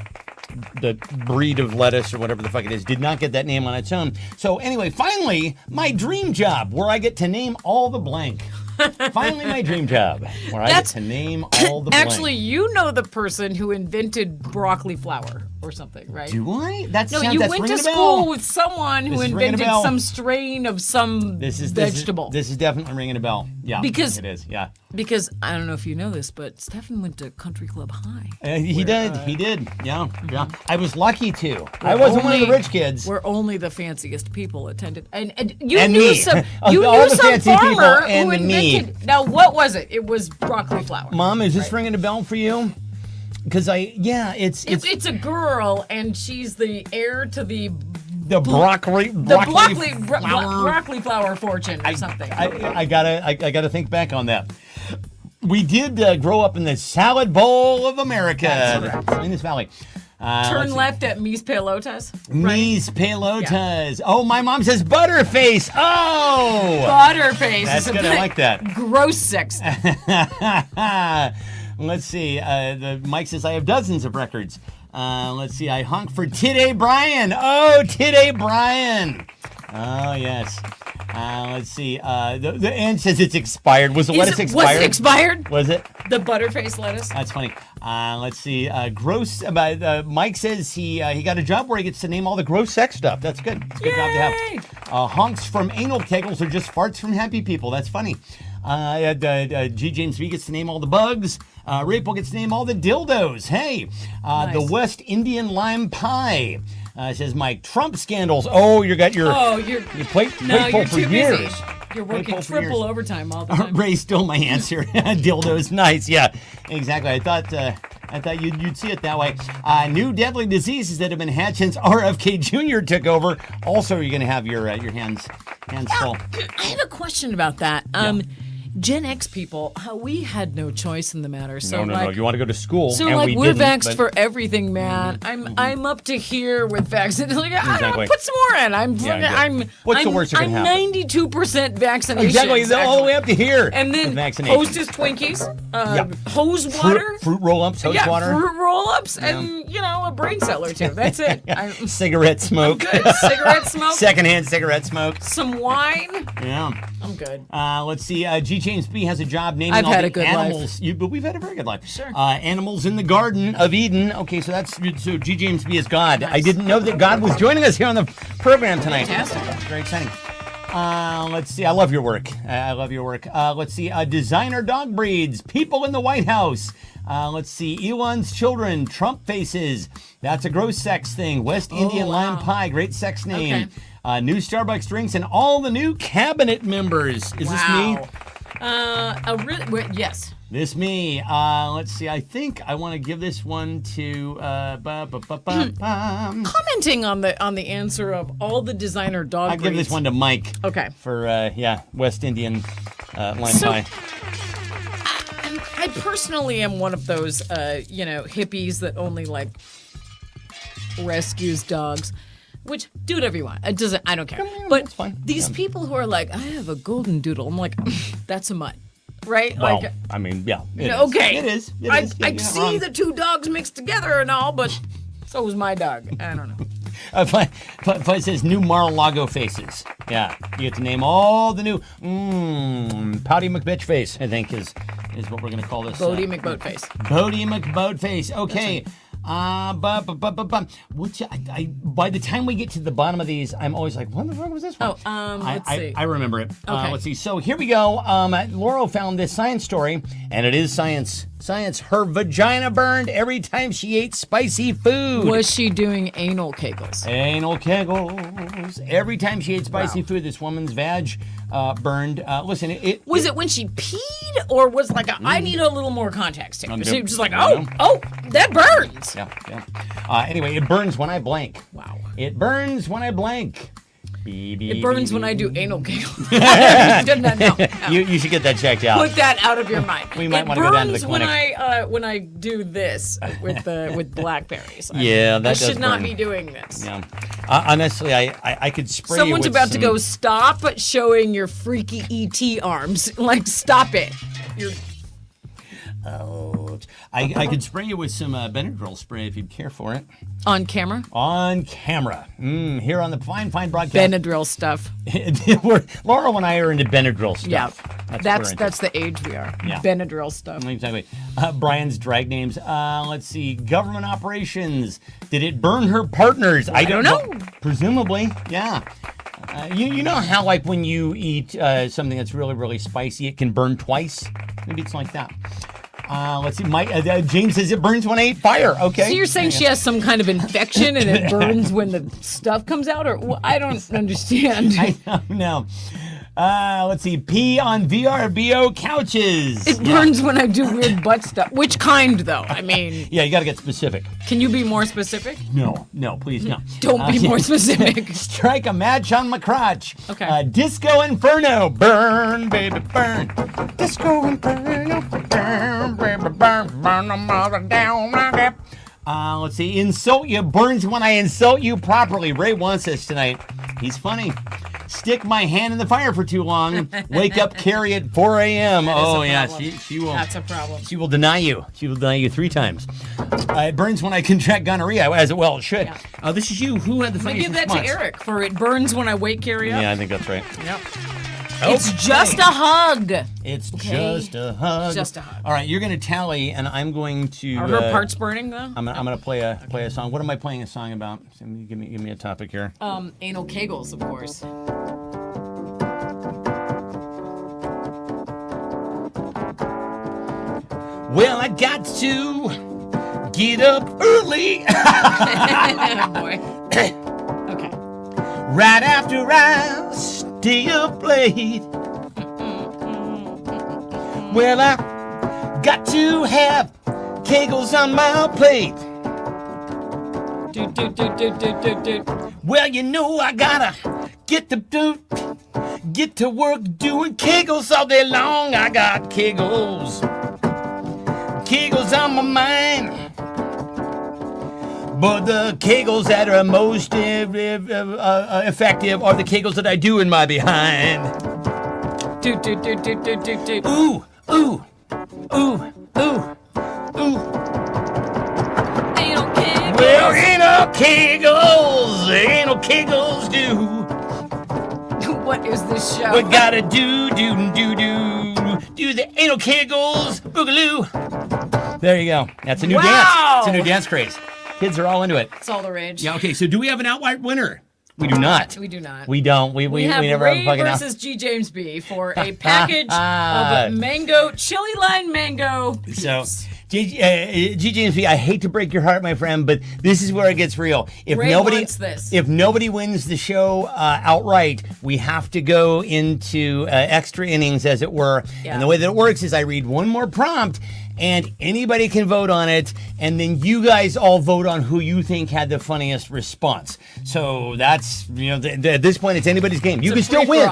Speaker 1: the breed of lettuce or whatever the fuck it is did not get that name on its own. So anyway, finally, my dream job where I get to name all the blank. Finally, my dream job where I get to name all the blank.
Speaker 4: Actually, you know the person who invented broccoli flour or something, right?
Speaker 1: Do I? That's
Speaker 4: No,
Speaker 1: that's
Speaker 4: you went to
Speaker 1: ringing a
Speaker 4: school
Speaker 1: bell.
Speaker 4: with someone who
Speaker 1: This is ringing a
Speaker 4: invented
Speaker 1: bell.
Speaker 4: some strain of some vegetable.
Speaker 1: This is definitely ringing a bell. Yeah,
Speaker 4: Because-
Speaker 1: it is. Yeah.
Speaker 4: Because I don't know if you know this, but Stefan went to Country Club High.
Speaker 1: He did. He did. Yeah. Yeah. I was lucky to. I wasn't one of the rich kids.
Speaker 4: Where only the fanciest people attended, and you
Speaker 1: And
Speaker 4: knew
Speaker 1: me.
Speaker 4: some.
Speaker 1: All
Speaker 4: You
Speaker 1: the
Speaker 4: knew some
Speaker 1: fancy people
Speaker 4: farmer
Speaker 1: and
Speaker 4: who
Speaker 1: me.
Speaker 4: invented. Now, what was it? It was broccoli flour.
Speaker 1: Mom, is this ringing a bell for you? Because it's
Speaker 4: It's a girl, and she's the heir to the
Speaker 1: broccoli
Speaker 4: broccoli flour fortune or something.
Speaker 1: I gotta think back on that. We did grow up in the salad bowl of America, in this valley.
Speaker 4: Turn left at Mies Pelotas.
Speaker 1: Mies Pelotas. Oh, my mom says Butterface. Oh,
Speaker 4: Butterface.
Speaker 1: That's
Speaker 4: is a
Speaker 1: good. I
Speaker 4: bit
Speaker 1: like that.
Speaker 4: Gross sex.
Speaker 1: Let's see. Mike says I have dozens of records. Let's see. I honk for Tid Bryan. Oh, Tid Bryan. Oh yes. Let's see. The end says it's expired. Was the lettuce expired?
Speaker 4: Was it expired?
Speaker 1: Was it?
Speaker 4: The Butterface lettuce.
Speaker 1: That's funny. Let's see. Gross. Mike says he got a job where he gets to name all the gross sex stuff. That's good. It's a good job to have. Honks from anal kegels are just farts from happy people. That's funny. G. James B gets to name all the bugs. Rachel gets to name all the dildos. Hey, the West Indian lime pie. Says Mike, Trump scandals. Oh, you're plate
Speaker 4: No,
Speaker 1: full
Speaker 4: you're
Speaker 1: for
Speaker 4: too
Speaker 1: years.
Speaker 4: busy. You're working
Speaker 1: full for
Speaker 4: triple
Speaker 1: years.
Speaker 4: overtime all the time.
Speaker 1: Ray stole my answer. Dildos, nice. Yeah, exactly. I thought you'd see it that way. New deadly diseases that have been had since RFK Jr. took over. Also, you're going to have your hands full.
Speaker 4: I have a question about that. Gen X people, we had no choice in the matter. So
Speaker 1: No. You want to go to school?
Speaker 4: So
Speaker 1: and
Speaker 4: like
Speaker 1: we
Speaker 4: we're
Speaker 1: didn't,
Speaker 4: vaxxed
Speaker 1: but-
Speaker 4: for everything, man. I'm up to here with vaccine. Like I don't
Speaker 1: Exactly.
Speaker 4: know, put some more in.
Speaker 1: What's the worst that can happen?
Speaker 4: I'm 92% vaccination.
Speaker 1: Exactly, all the way up to here.
Speaker 4: And then
Speaker 1: with vaccination.
Speaker 4: Hostess Twinkies, hose water.
Speaker 1: fruit roll-ups, hose water,
Speaker 4: fruit roll-ups, and a brain cell or two. That's it. I'm
Speaker 1: cigarette smoke,
Speaker 4: good. Cigarette smoke,
Speaker 1: secondhand cigarette smoke.
Speaker 4: some wine.
Speaker 1: Yeah.
Speaker 4: I'm good.
Speaker 1: Let's see. G. James B has a job naming
Speaker 4: I've
Speaker 1: all
Speaker 4: had
Speaker 1: the
Speaker 4: a good
Speaker 1: animals. But we've had a very good life.
Speaker 4: Sure.
Speaker 1: Animals in the Garden of Eden. Okay, so G. James B is God. I didn't know that God was joining us here on the program tonight.
Speaker 4: Fantastic.
Speaker 1: That's very exciting. Let's see. I love your work. I love your work. Let's see. Designer dog breeds. People in the White House. Let's see. Elon's children. Trump faces. That's a gross sex thing. West Indian lime pie. Great sex name. New Starbucks drinks and all the new cabinet members. Is this me?
Speaker 4: Yes.
Speaker 1: This me. Let's see. I think I want to give this one to.
Speaker 4: Commenting on the answer of all the designer dog
Speaker 1: I'll
Speaker 4: breeds.
Speaker 1: give this one to Mike.
Speaker 4: Okay.
Speaker 1: For West Indian lime
Speaker 4: So-
Speaker 1: pie.
Speaker 4: I personally am one of those, hippies that only rescues dogs. Which do whatever you want. It doesn't. I don't care. But
Speaker 1: that's fine.
Speaker 4: these people who are like, I have a golden doodle. I'm like, that's a mutt.
Speaker 2: right?
Speaker 1: Well,
Speaker 2: like,
Speaker 1: I mean, yeah. It is.
Speaker 2: okay.
Speaker 1: It is. It
Speaker 2: I
Speaker 1: is. Yeah, you're not
Speaker 2: see
Speaker 1: wrong.
Speaker 2: the two dogs mixed together and all, but so was my dog. I don't know.
Speaker 1: It says new Mar-a-Lago faces. Yeah, you get to name all the new Pouty McBitch face, I think is what we're going to call this.
Speaker 2: Bodie McBoatface.
Speaker 1: Bodie McBoatface. Okay. Which by the time we get to the bottom of these, I'm always like, what the fuck was this one?
Speaker 2: Let's see.
Speaker 1: I remember it.
Speaker 2: Okay.
Speaker 1: Let's see. So here we go. Laurel found this science story, and it is science. Science. Her vagina burned every time she ate spicy food.
Speaker 2: Was she doing anal kegels?
Speaker 1: Anal kegels. Every time she ate spicy food, this woman's vag burned. Listen,
Speaker 2: Was it when she peed, or was like I need a little more context here? She was just like,
Speaker 1: no.
Speaker 2: oh, that burns.
Speaker 1: Yeah. Anyway, it burns when I blank.
Speaker 2: Wow.
Speaker 1: It burns when I blank.
Speaker 2: It burns when I do anal kegels. No.
Speaker 1: You should get that checked out.
Speaker 2: Put that out of your mind.
Speaker 1: We might wanna go down to the
Speaker 2: when
Speaker 1: clinic.
Speaker 2: when I do this with blackberries.
Speaker 1: Yeah, that
Speaker 2: I
Speaker 1: does
Speaker 2: should not
Speaker 1: burn.
Speaker 2: be doing this.
Speaker 1: Yeah. Honestly, I could spray
Speaker 2: Someone's
Speaker 1: you with
Speaker 2: about to
Speaker 1: some-
Speaker 2: go, stop showing your freaky ET arms. Like, stop it. You're
Speaker 1: Oh, I could spray you with some Benadryl spray if you'd care for it.
Speaker 2: on camera.
Speaker 1: On camera. Here on the fine broadcast.
Speaker 2: Benadryl stuff.
Speaker 1: Laurel and I are into Benadryl stuff.
Speaker 2: Yeah.
Speaker 1: what
Speaker 2: That's
Speaker 1: we're into.
Speaker 2: that's the age we are.
Speaker 1: Yeah.
Speaker 2: Benadryl stuff.
Speaker 1: Exactly. Brian's drag names. Let's see. Government operations. Did it burn her partners? I don't know. Presumably, yeah. You know how like when you eat something that's really spicy, it can burn twice. Maybe it's like that. Let's see. James says it burns when I eat fire. Okay.
Speaker 2: So you're saying she has some kind of infection and it burns when the stuff comes out, or I don't understand.
Speaker 1: I don't know. Let's see. Pee on VRBO couches.
Speaker 2: It burns when I do weird butt stuff. Which kind, though? I mean,
Speaker 1: Yeah, you got to get specific.
Speaker 2: can you be more specific?
Speaker 1: No, please, no.
Speaker 2: Don't be more specific.
Speaker 1: Strike a match on my crotch.
Speaker 2: Okay.
Speaker 1: Disco Inferno. Burn, baby, burn. Disco Inferno. Burn, baby, burn. Burn them all down like that. Let's see. Insult you burns when I insult you properly. Ray wants this tonight. He's funny. Stick my hand in the fire for too long. Wake up Carrie at 4 a.m. Oh, yeah.
Speaker 2: problem.
Speaker 1: She will.
Speaker 2: That's a problem.
Speaker 1: She will deny you. She will deny you 3 times. It burns when I contract gonorrhea, as well it should.
Speaker 2: Yeah.
Speaker 1: This is you. Who had the
Speaker 2: I
Speaker 1: funniest
Speaker 2: give that
Speaker 1: response?
Speaker 2: to Eric for it burns when I wake Carrie up.
Speaker 1: Yeah, I think that's right.
Speaker 2: Yep. It's just a hug.
Speaker 1: It's
Speaker 2: Okay.
Speaker 1: just a hug.
Speaker 2: Just a hug.
Speaker 1: All right, you're going to tally, and I'm going to.
Speaker 2: Are her parts burning though?
Speaker 1: I'm going to play a song. What am I playing a song about? Give me a topic here.
Speaker 2: Anal kegels, of course.
Speaker 1: Well, I got to get up early.
Speaker 2: Boy. Okay.
Speaker 1: Right after I stay up late. Well, I got to have kegels on my plate. Well, you know I gotta get to work doing kegels all day long. I got kegels on my mind. But the kegels that are most effective are the kegels that I do in my behind. Ooh, ooh, ooh, ooh, ooh.
Speaker 2: Anal kegels.
Speaker 1: Well, anal kegels do.
Speaker 2: What is this show?
Speaker 1: We gotta do the anal kegels boogaloo. There you go. That's a new dance.
Speaker 2: Wow.
Speaker 1: It's a new dance craze. Kids are all into it.
Speaker 2: It's all the rage.
Speaker 1: Yeah. Okay. So do we have an outright winner? We do not.
Speaker 2: We do not.
Speaker 1: We don't. We
Speaker 2: have
Speaker 1: never
Speaker 2: Ray
Speaker 1: have a fucking out.
Speaker 2: versus G. James B. for a package of mango, chili lime mango.
Speaker 1: So, G. James B, I hate to break your heart, my friend, but this is where it gets real. If
Speaker 2: Ray
Speaker 1: nobody,
Speaker 2: wants this.
Speaker 1: if nobody wins the show outright, we have to go into extra innings, as it were.
Speaker 2: Yeah.
Speaker 1: And the way that it works is I read one more prompt, and anybody can vote on it, and then you guys all vote on who you think had the funniest response. So that's, at this point, it's anybody's game. You can still win.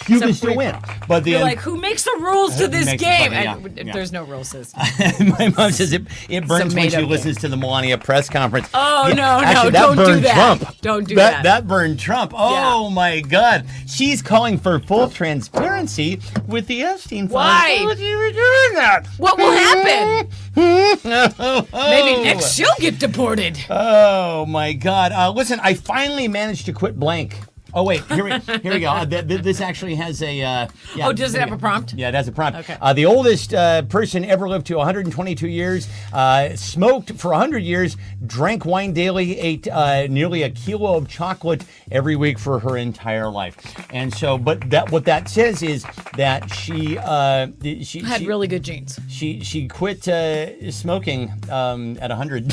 Speaker 1: You can still win. But
Speaker 2: You're like, who makes the rules to this
Speaker 1: makes it
Speaker 2: game?
Speaker 1: funny,
Speaker 2: And there's no rules. Sis.
Speaker 1: My mom says it burns when she
Speaker 2: made-up
Speaker 1: listens to the Melania press conference.
Speaker 2: Oh, no,
Speaker 1: actually,
Speaker 2: don't do
Speaker 1: burned
Speaker 2: that.
Speaker 1: Trump.
Speaker 2: Don't do that.
Speaker 1: That burned Trump. Oh, my God. She's calling for full transparency with the Epstein files.
Speaker 2: Why?
Speaker 1: Why you were doing that?
Speaker 2: What will happen? Maybe next she'll get deported.
Speaker 1: Oh, my God. Listen, I finally managed to quit blank. Oh, wait, here we go. This actually has a... yeah,
Speaker 2: does it have a prompt?
Speaker 1: Yeah, it has a prompt.
Speaker 2: Okay.
Speaker 1: The oldest person ever lived to 122 years, smoked for 100 years, drank wine daily, ate nearly a kilo of chocolate every week for her entire life. And so, but what that says is that she
Speaker 2: Had really good genes.
Speaker 1: She quit smoking at 100.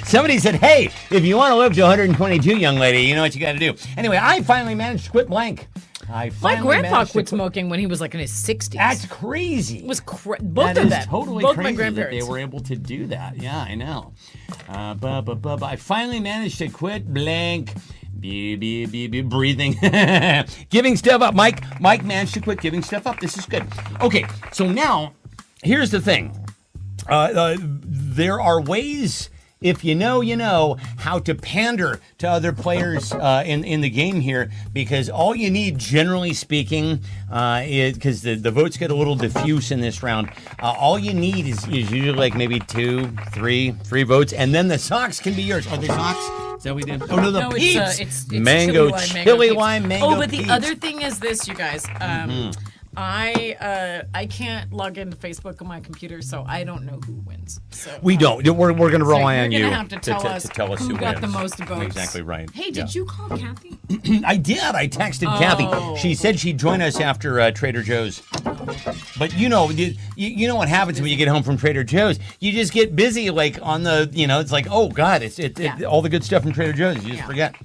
Speaker 1: Somebody said, hey, if you want to live to 122, young lady, you know what you got to do. Anyway, I finally managed to quit blank.
Speaker 2: My grandpa quit smoking when he was like in his 60s.
Speaker 1: That's crazy.
Speaker 2: It was both
Speaker 1: That
Speaker 2: of
Speaker 1: is
Speaker 2: them.
Speaker 1: totally
Speaker 2: both
Speaker 1: crazy
Speaker 2: my grandparents.
Speaker 1: that they were able to do that. Yeah, I know. I finally managed to quit blank. Breathing. Giving stuff up. Mike managed to quit giving stuff up. This is good. Okay, so now, here's the thing. There are ways, if you know how to pander to other players in the game here, because all you need, generally speaking, is because the votes get a little diffuse in this round. All you need is usually like maybe three votes, and then the socks can be yours. Are they socks? Is that what we did? Oh no, the Peeps.
Speaker 2: It's
Speaker 1: mango, chili
Speaker 2: Peeps.
Speaker 1: lime, mango.
Speaker 2: Oh, but the
Speaker 1: Peeps.
Speaker 2: other thing is this, you guys. I can't log into Facebook on my computer, so I don't know who wins. So
Speaker 1: We don't. We're going to rely on you
Speaker 2: You're gonna have to tell us
Speaker 1: who
Speaker 2: who got
Speaker 1: wins.
Speaker 2: the most votes.
Speaker 1: Exactly right.
Speaker 2: Hey, did you call Kathy?
Speaker 1: I did. I texted Kathy. She said she'd join us after Trader Joe's. But you know what happens when you get home from Trader Joe's? You just get busy, like on the, it's like, oh God, it's all the good stuff from Trader Joe's. You just forget.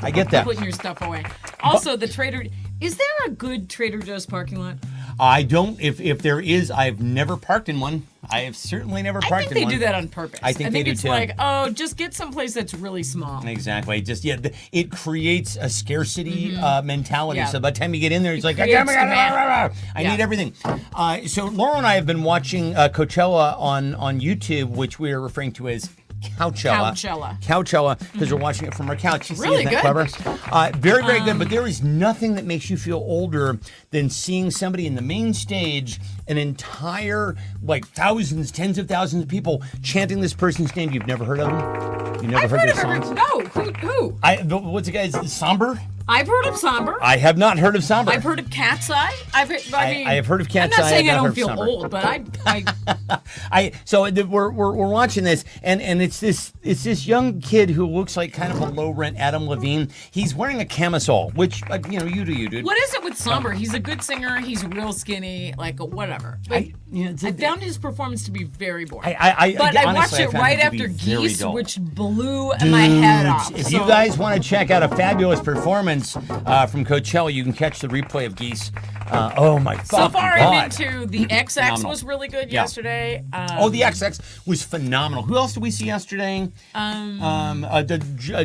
Speaker 1: I get that.
Speaker 2: Putting your stuff away. Also, is there a good Trader Joe's parking lot?
Speaker 1: I don't. If there is, I've never parked in one. I have certainly never parked in one.
Speaker 2: I think they do that on purpose.
Speaker 1: I think they do
Speaker 2: it's
Speaker 1: too.
Speaker 2: like, just get someplace that's really small.
Speaker 1: Exactly. Just it creates a scarcity mentality.
Speaker 2: Yeah.
Speaker 1: So by the time you get in there, it's like I
Speaker 2: creates demand.
Speaker 1: need everything. So Laura and I have been watching Coachella on YouTube, which we are referring to as Couchella, because we're watching it from our couch. You see,
Speaker 2: Really
Speaker 1: isn't that
Speaker 2: good.
Speaker 1: clever? Very, very good. But there is nothing that makes you feel older than seeing somebody in the main stage, an entire, like thousands, tens of thousands of people chanting this person's name. You've never heard of them? You never
Speaker 2: I've
Speaker 1: heard
Speaker 2: heard
Speaker 1: their
Speaker 2: of
Speaker 1: songs?
Speaker 2: No, who?
Speaker 1: What's the guy's Somber?
Speaker 2: I've heard of Somber.
Speaker 1: I have not heard of Somber.
Speaker 2: I've heard of Cat's Eye. I
Speaker 1: have heard of Cat's
Speaker 2: I'm not
Speaker 1: Eye.
Speaker 2: saying
Speaker 1: I've
Speaker 2: I
Speaker 1: not
Speaker 2: don't
Speaker 1: heard
Speaker 2: feel
Speaker 1: of Somber.
Speaker 2: old, but
Speaker 1: We're watching this, and it's this young kid who looks like kind of a low rent Adam Levine. He's wearing a camisole, which you do, dude.
Speaker 2: what is it with Somber? He's a good singer. He's real skinny, like whatever. But I found his performance to be very boring.
Speaker 1: I
Speaker 2: watched it right after Geese, which blew my head off.
Speaker 1: If you guys want to check out a fabulous performance from Coachella, you can catch the replay of Geese. Oh my God!
Speaker 2: So far, I'm into the XX
Speaker 1: Phenomenal.
Speaker 2: was really good
Speaker 1: Yeah.
Speaker 2: yesterday.
Speaker 1: The XX was phenomenal. Who else did we see yesterday?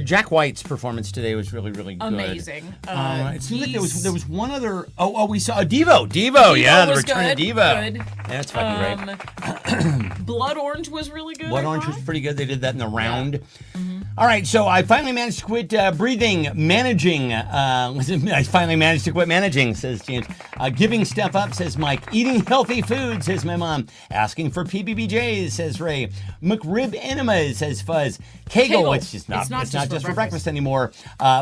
Speaker 1: Jack White's performance today was really, really good.
Speaker 2: Amazing.
Speaker 1: It seemed like there was one other. We saw Devo. Yeah, the
Speaker 2: was
Speaker 1: return
Speaker 2: good.
Speaker 1: of Devo.
Speaker 2: Good.
Speaker 1: That's fucking great.
Speaker 2: Blood Orange was really good.
Speaker 1: Blood Orange was pretty good. They did that in the round. All right, so I finally managed to quit managing. I finally managed to quit managing, says James. Giving stuff up, says Mike. Eating healthy food, says my mom. Asking for PBBJs, says Ray. McRib enemas, says Fuzz. Kegel, it's not just for breakfast anymore.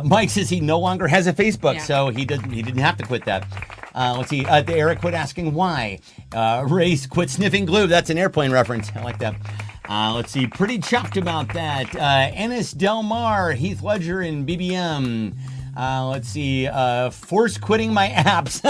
Speaker 1: Mike says he no longer has a Facebook, so he didn't have to quit that. Let's see. Eric quit asking why. Ray quit sniffing glue. That's an airplane reference. I like that. Let's see. Pretty chuffed about that. Ennis Del Mar, Heath Ledger, and BBM. Let's see. Force quitting my apps.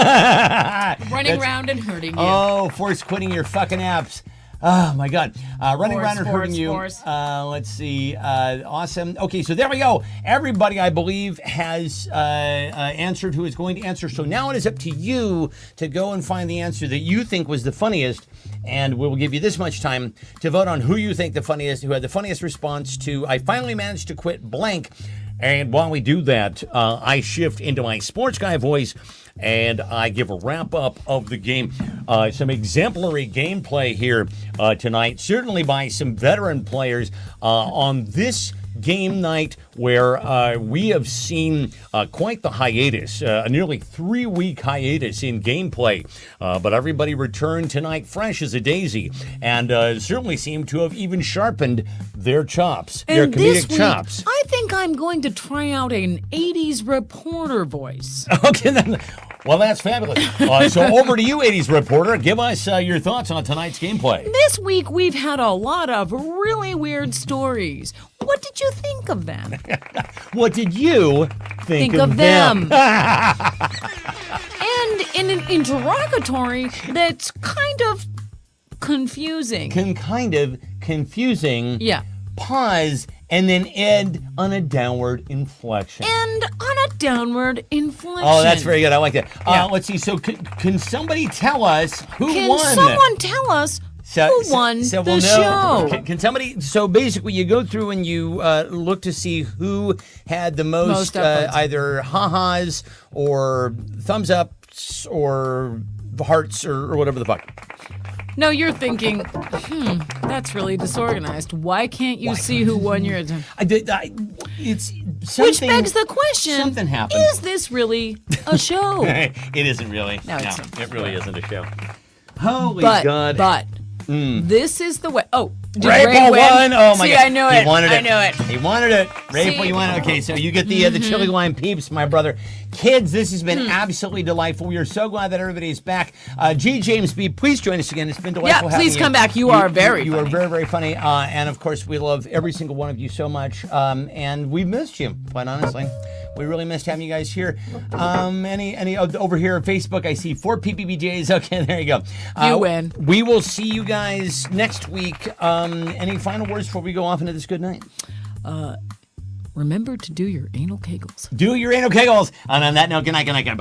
Speaker 2: Running around and hurting you.
Speaker 1: Oh, force quitting your fucking apps. Oh my God. Running around and
Speaker 2: Force,
Speaker 1: hurting you.
Speaker 2: force.
Speaker 1: Let's see. Awesome. Okay, so there we go. Everybody, I believe, has answered who is going to answer. So now it is up to you to go and find the answer that you think was the funniest. And we will give you this much time to vote on who you think who had the funniest response to I finally managed to quit blank. And while we do that, I shift into my sports guy voice and I give a wrap up of the game. Some exemplary gameplay here tonight, certainly by some veteran players on this game night where we have seen quite the hiatus, a nearly 3-week hiatus in gameplay. But everybody returned tonight fresh as a daisy and certainly seem to have even sharpened their chops, their
Speaker 4: And
Speaker 1: comedic
Speaker 4: this week,
Speaker 1: chops.
Speaker 4: I think I'm going to try out an 80s reporter voice.
Speaker 1: Okay, then. Well, that's fabulous. So over to you, 80s reporter. Give us your thoughts on tonight's gameplay.
Speaker 4: This week, we've had a lot of really weird stories. What did you think of them?
Speaker 1: What did you think
Speaker 4: of them. And in an interrogatory that's kind of confusing.
Speaker 1: Kind of confusing.
Speaker 4: Yeah.
Speaker 1: Pause and then end on a downward inflection.
Speaker 4: And on a downward inflection.
Speaker 1: Oh, that's very good. I like that.
Speaker 4: Yeah.
Speaker 1: Let's see. So can somebody tell us who
Speaker 4: Can
Speaker 1: won?
Speaker 4: someone tell us who won
Speaker 1: so
Speaker 4: the
Speaker 1: we'll know.
Speaker 4: show?
Speaker 1: Can somebody? So basically, you go through and you look to see who had the most
Speaker 4: upvotes.
Speaker 1: either ha-has or thumbs ups or hearts or whatever the fuck.
Speaker 4: No, you're thinking, that's really disorganized. Why can't you see who won your attempt?
Speaker 1: It's something.
Speaker 4: Which begs the question,
Speaker 1: something happened.
Speaker 4: is this really a show?
Speaker 1: It isn't really.
Speaker 4: No, it's not.
Speaker 1: It really isn't a show. Holy
Speaker 4: but,
Speaker 1: God.
Speaker 4: but, this is the way. Oh, did
Speaker 1: Ray
Speaker 4: Ray
Speaker 1: Paul
Speaker 4: win?
Speaker 1: won. Oh my
Speaker 4: See,
Speaker 1: God!
Speaker 4: I knew
Speaker 1: He
Speaker 4: it.
Speaker 1: wanted
Speaker 4: I
Speaker 1: it.
Speaker 4: knew it.
Speaker 1: He wanted it. Ray Paul,
Speaker 4: See?
Speaker 1: you wanted it. Okay, so you get the chili lime peeps, my brother. Kids, this has been absolutely delightful. We are so glad that everybody is back. G. James B., please join us again. It's been delightful.
Speaker 4: Yeah, please
Speaker 1: having
Speaker 4: come back. You are very
Speaker 1: You are
Speaker 4: funny.
Speaker 1: very, very funny. And of course, we love every single one of you so much. And we've missed you, quite honestly. We really missed having you guys here. Any over here on Facebook, I see 4 PPBJs. Okay, there you go.
Speaker 4: You win.
Speaker 1: We will see you guys next week. Any final words before we go off into this good night?
Speaker 4: Remember to do your anal kegels.
Speaker 1: Do your anal kegels. And on that note, good night, bye-bye.